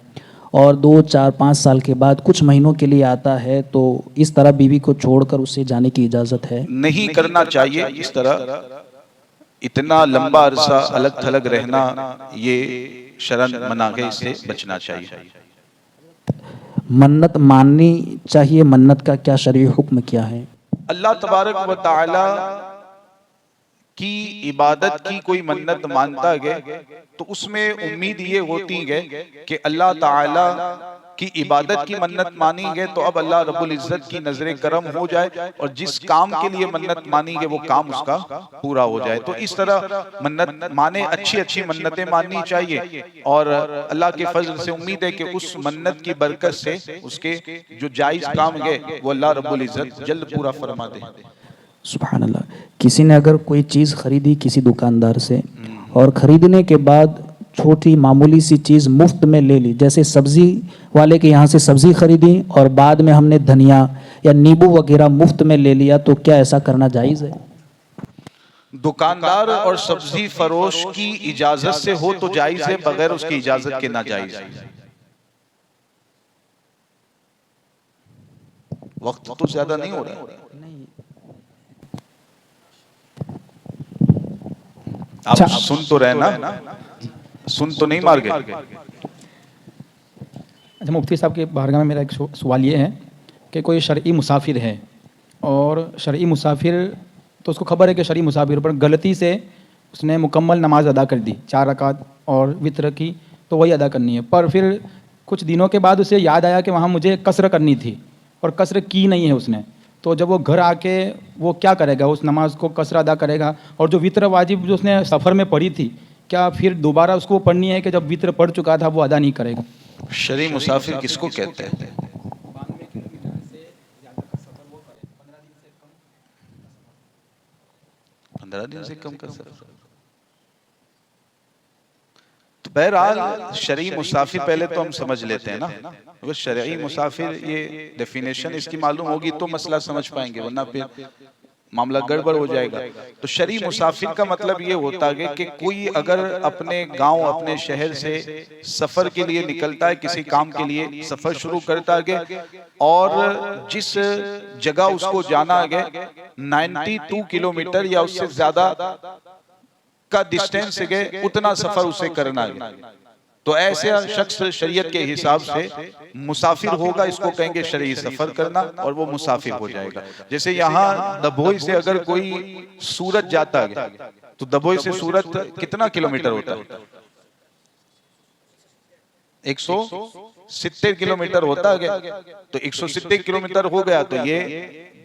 और 2, 4, 5 साल के बाद कुछ महीनों के लिए आता है तो इस तरह बीवी को छोड़कर उससे जाने की इजाज़त है? नहीं करना चाहिए। इस तरह इतना लंबा अरसा अलग थलग रहना ये शरन मना है, इससे बचना चाहिए। मन्नत माननी चाहिए, मन्नत का क्या शरई हुक्म क्या है? अल्लाह तबारक व तआला की इबादत की कोई मन्नत मानता है तो उसमें उम्मीद ये होती है कि अल्लाह ताला की इबादत की मन्नत मानी है तो अब अल्लाह रब्बुल इज्जत की नजरे करम हो जाए और जिस काम के लिए मन्नत मानी है वो काम उसका पूरा हो जाए। तो इस तरह मन्नत माने, अच्छी अच्छी मन्नतें माननी चाहिए और अल्लाह के फजल से उम्मीद है कि उस मन्नत की बरकत से उसके जो जायज काम है वो अल्लाह रब्बुल इज्जत जल्द पूरा फरमा दे। सुभान अल्लाह। किसी ने अगर कोई चीज़ खरीदी किसी दुकानदार से और ख़रीदने के बाद छोटी मामूली सी चीज़ मुफ्त में ले ली, जैसे सब्जी वाले के यहाँ से सब्जी खरीदी और बाद में हमने धनिया या नींबू वगैरह मुफ्त में ले लिया, तो क्या ऐसा करना जायज़ है? दुकानदार और सब्जी फरोश की इजाजत से हो तो जायज है, बगैर उसकी इजाजत के नाजायज है। वक्त तो ज्यादा नहीं हो रहा, आप सुन तो रहे ना, सुन तो नहीं मार गए? अच्छा, मुफ्ती साहब के बारगाह में मेरा एक सवाल ये है कि कोई शरई मुसाफिर है और शरई मुसाफिर तो उसको खबर है कि शरई मुसाफिर पर गलती से उसने मुकम्मल नमाज अदा कर दी, 4 रकात और वित्र की, तो वही अदा करनी है। पर फिर कुछ दिनों के बाद उसे याद आया कि वहाँ मुझे कसर करनी थी और कसर की नहीं है उसने, तो जब वो घर आके वो क्या करेगा? उस नमाज को कसर अदा करेगा? और जो वित्र वाजिब जो उसने सफ़र में पढ़ी थी, क्या फिर दोबारा उसको पढ़नी है कि जब वित्र पढ़ चुका था वो अदा नहीं करेगा? शरई मुसाफिर किसको कहते हैं? 15 दिन से कम कर सकते। तो बहरहाल शरई मुसाफिर पहले तो हम समझ लेते हैं ना, अगर शरई मुसाफिर ये डेफिनेशन इसकी मालूम होगी तो मसला समझ पाएंगे, वरना फिर मामला गड़बड़ हो जाएगा। तो शरई मुसाफिर का मतलब ये होता है कि कोई अगर अपने गांव अपने शहर से सफर के लिए निकलता है, किसी काम के लिए सफर शुरू करता है और जिस जगह उसको जाना है 92 किलोमीटर या उससे ज्यादा का डिस्टेंस है, उतना सफर उसे करना है, तो ऐसे शख्स शरीयत के हिसाब से मुसाफिर होगा, इसको कहेंगे शरई सफर करना, और वो मुसाफिर हो जाएगा। जैसे यहाँ दभोई से अगर कोई सूरत जाता है तो दभोई से सूरत कितना किलोमीटर होता है? 170 किलोमीटर होता है। तो 170 किलोमीटर हो गया तो ये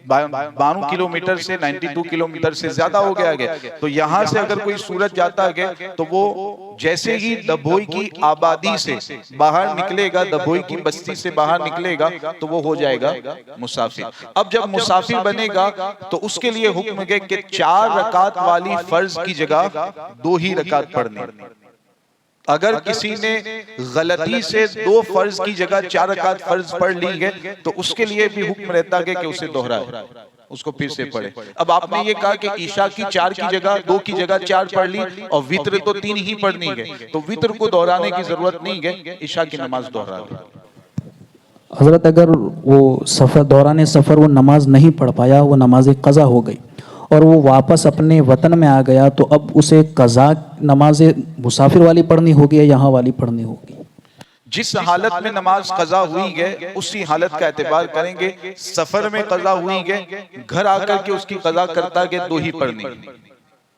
92 किलोमीटर से 92 किलोमीटर से ज्यादा हो गया। तो यहाँ से अगर कोई सूरत जाता है तो वो जैसे ही दभोई की आबादी से बाहर निकलेगा, दभोई की बस्ती से बाहर निकलेगा, तो वो हो जाएगा मुसाफिर। अब जब मुसाफिर बनेगा तो उसके लिए हुक्म है कि 4 रकात वाली फर्ज की जगह 2 ही रकात पढ़नी। अगर किसी ने गलती से 2 फर्ज की जगह 4 रकात फर्ज पढ़ ली है तो उसके लिए भी हुक्म रहता है कि उसे दोहराए, उसको फिर से पढ़े। अब आपने ये कहा कि ईशा की 4 की जगह 2 की जगह 4 पढ़ ली और वित्र तो 3 ही पढ़नी है, तो वित्र को दोहराने की जरूरत नहीं है, ईशा की नमाज दोहरा ले। हजरत अगर वो सफ़र दौरान सफ़र वो नमाज नहीं पढ़ पाया, वो नमाज क़ज़ा हो गई और वो वापस अपने वतन में आ गया, तो अब उसे क़ज़ा नमाज मुसाफिर वाली पढ़नी होगी या यहाँ वाली पढ़नी होगी? जिस हालत में नमाज क़ज़ा हुई है उसी हालत का एतबार करेंगे। सफर में क़ज़ा हुई है, घर आकर के उसकी क़ज़ा करता है 2 ही पढ़नी।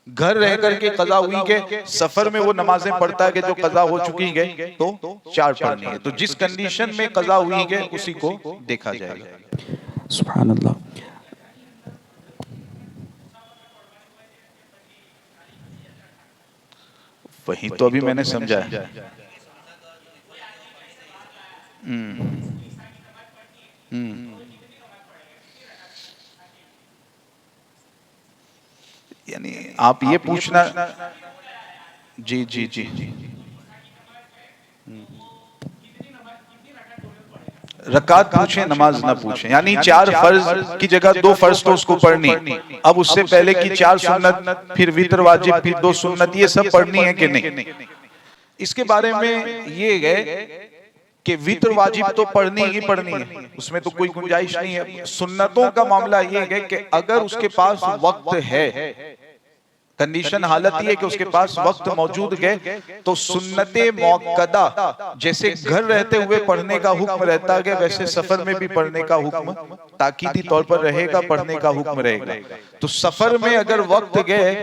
घर रह करके क़ज़ा हुई है, सफर में वो नमाजें पढ़ता है जो क़ज़ा हो चुकी है तो 4 पढ़नी है। तो जिस कंडीशन में क़ज़ा हुई है उसी को देखा जाएगा। सुभान अल्लाह। वही तो अभी मैंने समझा है। यानी आप ये पूछना, जी जी जी, रकात पूछें नमाज ना पूछें, यानी 4 फर्ज की जगह 2 फर्ज तो उसको पढ़नी, अब उससे पहले की 4 सुन्नत, फिर वितर वाजिब, फिर 2 सुन्नत, ये सब पढ़नी है कि नहीं? इसके बारे में ये है कि वितर वाजिब तो पढ़नी ही पढ़नी है, उसमें तो कोई गुंजाइश नहीं है। सुन्नतों का मामला ये है कि अगर उसके पास वक्त है, कंडीशन हालत ये है कि उसके पास वक्त मौजूद है, तो सुन्नते मुअक्कदा जैसे घर रहते हुए पढ़ने का हुक्म रहता है, वैसे सफर में भी पढ़ने का हुक्म ताकीदी तौर पर रहेगा, पढ़ने का हुक्म रहेगा। तो सफर में अगर वक्त गए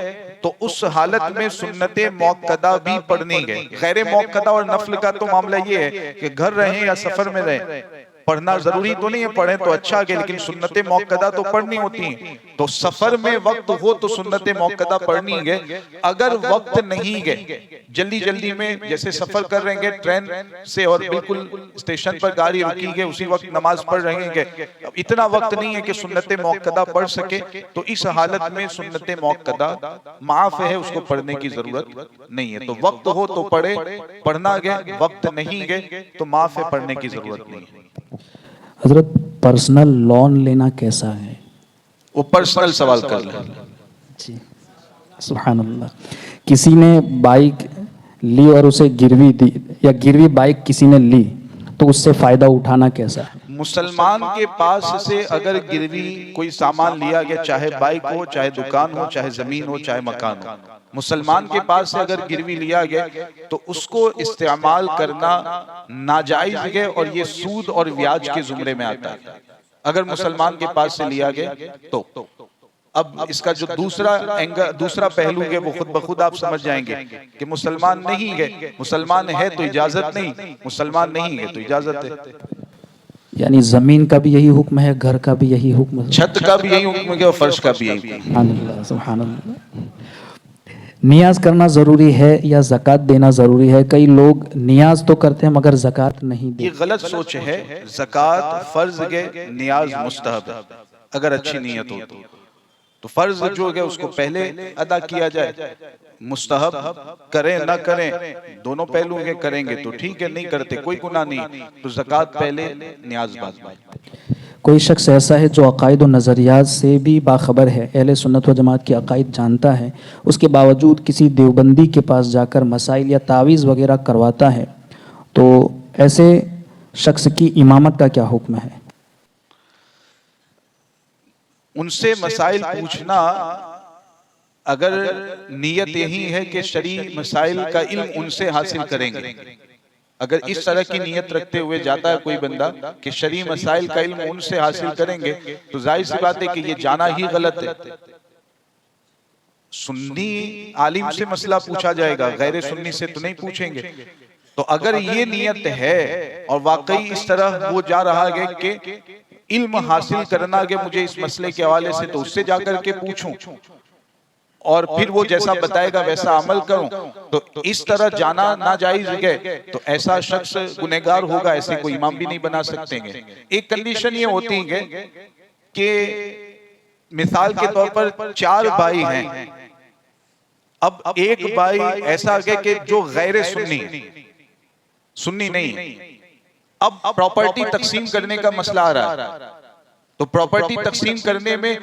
तो उस हालत में सुन्नते मुअक्कदा भी पढ़नी है। गैर मुअक्कदा और नफल का तो मामला ये है कि घर रहे या सफर में रहे, पढ़ना जरूरी तो नहीं है, पढ़े तो अच्छा है, लेकिन सुन्नते मौक़दा तो पढ़नी होती हैं। तो सफर में वक्त हो तो सुन्नते मौक़दा पढ़नी है। अगर वक्त नहीं गए, जल्दी जल्दी में जैसे सफर कर रहे हैं ट्रेन से और बिल्कुल स्टेशन पर गाड़ी रुकी है, उसी वक्त नमाज पढ़ रहे हैं, इतना वक्त नहीं है कि सुन्नते मौक़दा पढ़ सके, तो इस हालत में सुन्नते मौक़दा माफ है, उसको पढ़ने की जरूरत नहीं है। तो वक्त हो तो पढ़े, पढ़ना गए, वक्त नहीं गए तो माफ है, पढ़ने की जरूरत नहीं है। हजरत पर्सनल लोन लेना कैसा है? वो पर्सनल सवाल कर ले। जी सुभान अल्लाह। किसी ने बाइक ली और उसे गिरवी दी, या गिरवी बाइक किसी ने ली, तो उससे फायदा उठाना कैसा है? मुसलमान के पास से अगर गिरवी कोई सामान लिया गया, चाहे बाइक हो, चाहे दुकान हो, चाहे जमीन हो, चाहे मकान हो, मुसलमान के पास से अगर गिरवी लिया गया तो उसको इस्तेमाल करना नाजायज है, और ये सूद और ब्याज के जुमरे में आता है अगर मुसलमान के पास से लिया गया तो। अब इसका जो दूसरा पहलू है वो खुद ब खुद आप समझ जाएंगे कि मुसलमान नहीं है, मुसलमान है तो इजाजत नहीं, मुसलमान नहीं है तो इजाजत है। यानी जमीन का भी यही हुक्म है, घर का भी यही हुक्म है, छत का भी यही हुक्म है और फर्श का भी यही हुक्म है। सुभान अल्लाह, सुभान अल्लाह। नियाज करना जरूरी है या ज़कात देना जरूरी है? कई लोग नियाज तो करते हैं मगर ज़कात नहीं ये देते। गलत सोच है। ज़कात फर्ज है, नियाज मुस्तहब है। अगर अच्छी नीयत हो तो फर्ज जो है उसको पहले अदा किया जाए, मुस्तहब करें ना करें दोनों पहलू के करेंगे तो ठीक है, नहीं करते कोई गुनाह नहीं। तो ज़कात पहले, नियाज बाद में। कोई शख्स ऐसा है जो अकायद और नज़रियात से भी बाखबर है, अहले सुन्नत व जमात की अकायद जानता है, उसके बावजूद किसी देवबंदी के पास जाकर मसाइल या तावीज़ वगैरह करवाता है, तो ऐसे शख्स की इमामत का क्या हुक्म है? उनसे मसाइल पूछना, अगर नीयत यही है कि शरी मसाइल का इल्म उनसे हासिल करेंगे, अगर इस तरह की नीयत रखते हुए जाता है कोई बंदा कि शरी मसाइल का इल्म उनसे हासिल करेंगे, तो जाहिर सी बात है कि ये जाना ही गलत है। सुन्नी आलिम से मसला पूछा जाएगा, गैर सुन्नी से तो नहीं पूछेंगे। तो अगर ये नीयत है और वाकई इस तरह वो जा रहा है कि इल्म हासिल करना कि मुझे इस मसले के हवाले से, तो उससे जाकर के पूछूं और फिर वो जैसा बताएगा वैसा अमल करूं, तो इस तरह जाना नाजायज है। तो ऐसा शख्स गुनहगार होगा, ऐसे कोई इमाम भी नहीं बना सकते हैं। एक कंडीशन ये होती है कि मिसाल के तौर पर 4 भाई हैं, अब एक भाई ऐसा है कि जो गैर सुन्नी नहीं है, अब प्रॉपर्टी तकसीम करने का मसला आ रहा है। तो प्रॉपर्टी तकसीम करने में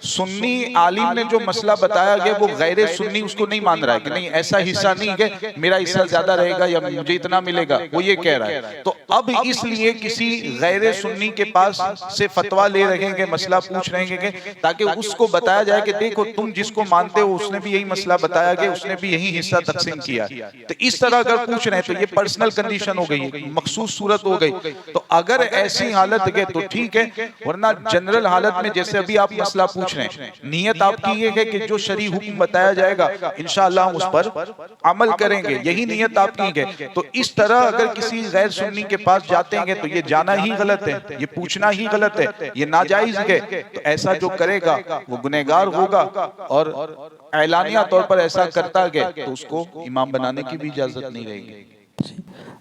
सुन्नी आलिम ने जो मसला बताया गया वो गैर सुन्नी उसको नहीं मान रहा है कि नहीं ऐसा हिस्सा नहीं है, मेरा हिस्सा ज्यादा रहेगा या मुझे इतना मिलेगा, वो ये कह रहा है। तो अब इसलिए किसी गैर सुन्नी के पास से फतवा ले रहे हैं, मसला पूछ रहे हैं, ताकि उसको बताया जाए कि देखो तुम जिसको मानते हो उसने भी यही मसला बताया गया, उसने भी यही हिस्सा तकसीम किया। तो इस तरह अगर पूछ रहे हैं तो ये पर्सनल कंडीशन हो गई, मखसूस सूरत हो गई। तो अगर ऐसी हालत है तो ठीक है, वरना जनरल हालत में जैसे अभी आप मसला पूछ रहे हैं, नियत आपकी ये है कि जो शरी हुक्म बताया जाएगा इंशाअल्लाह हम उस पर अमल करेंगे, यही नियत आपकी है। तो इस तरह अगर किसी गैर सुन्नी के पास जाते हैं तो ये जाना ही गलत है, ये पूछना ही गलत है, ये नाजायज है। तो ऐसा जो करेगा वो गुनहगार होगा, और ऐलानिया तौर पर ऐसा करता है तो उसको इमाम बनाने की भी इजाजत नहीं रहेगी।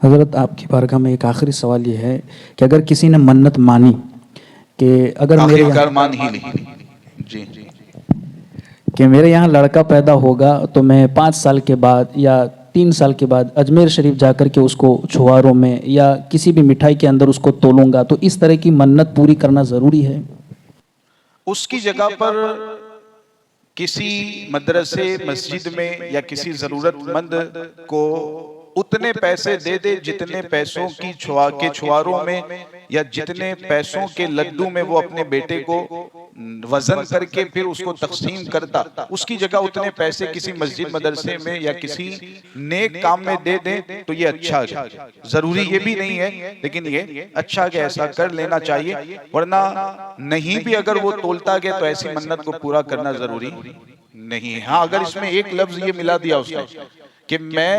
हजरत आपकी बारगाह में एक आखिरी सवाल ये है कि अगर किसी ने मन्नत मानी कि अगर मेरे यहाँ लड़का पैदा होगा तो मैं 5 साल के बाद या 3 साल के बाद अजमेर शरीफ जाकर के उसको छुआरों में या किसी भी मिठाई के अंदर उसको तोलूंगा, तो इस तरह की मन्नत पूरी करना ज़रूरी है? उसकी जगह पर किसी मदरसे मस्जिद में या किसी ज़रूरतमंद को उतने पैसे दे दे जितने पैसों की छुआरों में या जितने पैसों के लड्डू में वो अपने बेटे को वजन करके फिर उसको तकसीम करता, उसकी जगह उतने पैसे किसी मस्जिद मदरसे में या किसी नेक काम में दे दे तो ये अच्छा है। जरूरी ये भी नहीं है, लेकिन ये अच्छा है, ऐसा कर लेना चाहिए। वरना नहीं भी अगर वो तोलता गया तो ऐसी मन्नत को पूरा करना जरूरी नहीं है। हाँ, अगर इसमें एक लफ्ज ये मिला दिया उसने कि मैं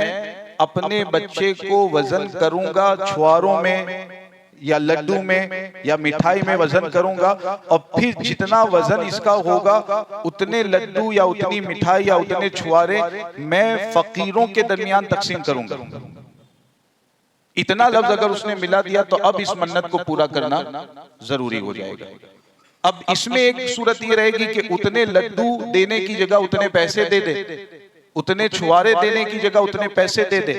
अपने बच्चे को वजन करूंगा छुआरों में या लड्डू में या मिठाई में वजन करूंगा, और फिर जितना वजन इसका होगा उतने लड्डू या उतनी मिठाई या उतने छुआरे मैं फकीरों के दरमियान तकसीम करूंगा। इतना लफ्ज अगर उसने मिला दिया तो अब इस मन्नत को पूरा करना जरूरी हो जाएगा। अब इसमें एक सूरत ये रहेगी कि उतने लड्डू देने की जगह उतने पैसे दे दे, उतने छुआरे देने की जगह उतने पैसे दे दे,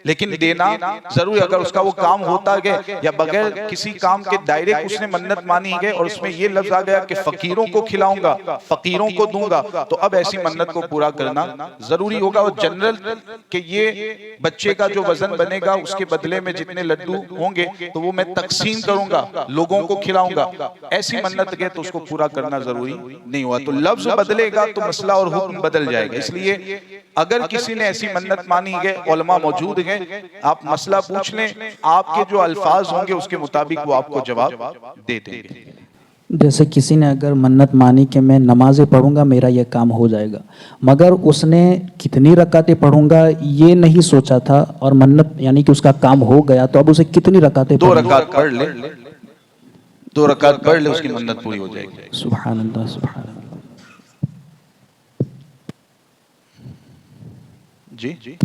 लेकिन देना जरूर। अगर उसका वो काम होता गया या बगैर किसी काम के डायरेक्ट उसने मन्नत मानी गए और उसमें ये लफ्ज आ गया कि फकीरों को खिलाऊंगा, फकीरों को दूंगा, तो अब ऐसी मन्नत को पूरा करना जरूरी होगा। और जनरल कि ये बच्चे का जो वजन बनेगा उसके बदले में जितने लड्डू होंगे तो वो मैं तकसीम करूंगा, लोगों को खिलाऊंगा, ऐसी मन्नत के तो उसको पूरा करना जरूरी नहीं हुआ। तो लफ्ज बदलेगा तो मसला और हुक्म बदल जाएगा। इसलिए अगर किसी ने ऐसी मन्नत मानी है, उलमा मौजूद हैं, आप मसला पूछ लें, आपके जो अल्फाज होंगे उसके मुताबिक वो आपको जवाब दे देंगे। जैसे किसी ने अगर मन्नत मानी कि मैं नमाजें पढ़ूंगा मेरा ये काम हो जाएगा, मगर उसने कितनी रकातें पढ़ूंगा ये नहीं सोचा था और मन्नत यानी कि उसका काम हो गया, तो अब उसे कितनी रकातें 2 रकात पढ़ ले, 2 रकात पढ़ ले, उसकी मन्नत पूरी हो जाएगी। सुभान अल्लाह, सुभान अल्लाह। जी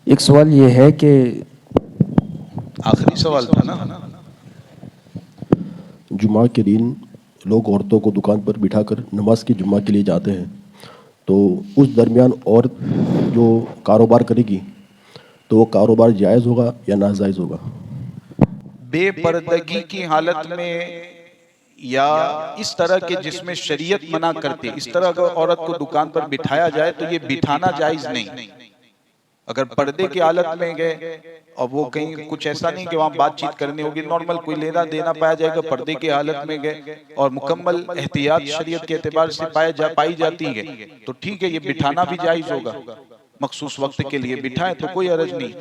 एक सवाल ये है कि आखिरी सवाल था ना, जुमा के दिन लोग औरतों को दुकान पर बिठाकर नमाज की जुम्मा के लिए जाते हैं, तो उस दरमियान औरत जो कारोबार करेगी तो वो कारोबार जायज़ होगा या नाजायज़ होगा? बेपर्दगी की हालत में या इस तरह के जिसमें शरीयत मना करती है, इस तरह अगर औरत को दुकान पर बिठाया जाए तो ये बिठाना जायज नहीं। अगर पर्दे की हालत में गए और वो कहीं कुछ ऐसा नहीं कि वहाँ बातचीत करनी होगी, नॉर्मल कोई लेना देना पाया जाएगा, पर्दे की हालत में गए और मुकम्मल एहतियात शरीयत के एतबार से पाई जाती है तो ठीक है, ये बिठाना भी जायज होगा। मखसूस वक्त के लिए बिठाएं तो कोई हर्ज नहीं।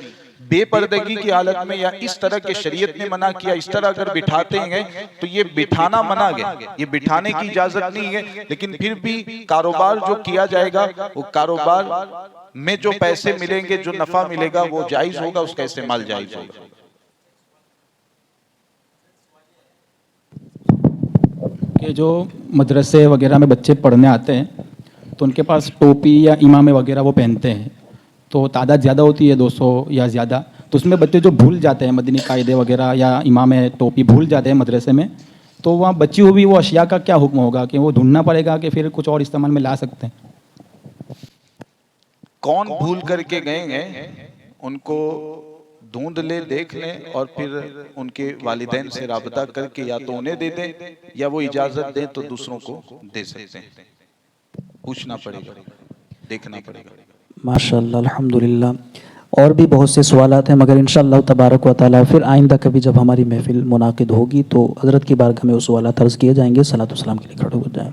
बेपर्दगी की हालत में या इस तरह के शरीयत ने मना किया, इस तरह अगर बिठाते हैं तो ये बिठाना मना गया, ये बिठाने की इजाजत नहीं है। लेकिन फिर भी कारोबार जो किया जाएगा वो कारोबार में जो पैसे मिलेंगे, जो नफा मिलेगा वो जायज होगा, उसका इस्तेमाल जायज होगा। कि जो मदरसे वगैरह में बच्चे पढ़ने आते हैं तो उनके पास टोपी या इमामे वगैरह वो पहनते हैं, तो तादाद ज़्यादा होती है 200 या ज़्यादा, तो उसमें बच्चे जो भूल जाते हैं मदनी कायदे वगैरह या इमामे टोपी भूल जाते हैं मदरसे में, तो वहाँ बची हुई वो अशिया का क्या हुक्म होगा? कि वो ढूंढना पड़ेगा कि फिर कुछ और इस्तेमाल में ला सकते हैं? कौन भूल करके गए हैं उनको ढूंढ ले, देख लें और फिर उनके वालिदैन से राबता करके या तो उन्हें दे दें या वो इजाज़त दें तो दूसरों को दे सकते हैं। पूछना पड़ेगा, देखना पड़ेगा। माशाअल्लाह, अल्हम्दुलिल्लाह। और भी बहुत से सवालात हैं, मगर इंशाअल्लाह तबारक व तआला फिर आइंदा कभी जब हमारी महफिल मुनाकिद होगी तो हज़रत की बारगाह में वो सवालात अर्ज़ किए जाएंगे। सलातो सलाम के लिए खड़े हो जाएं।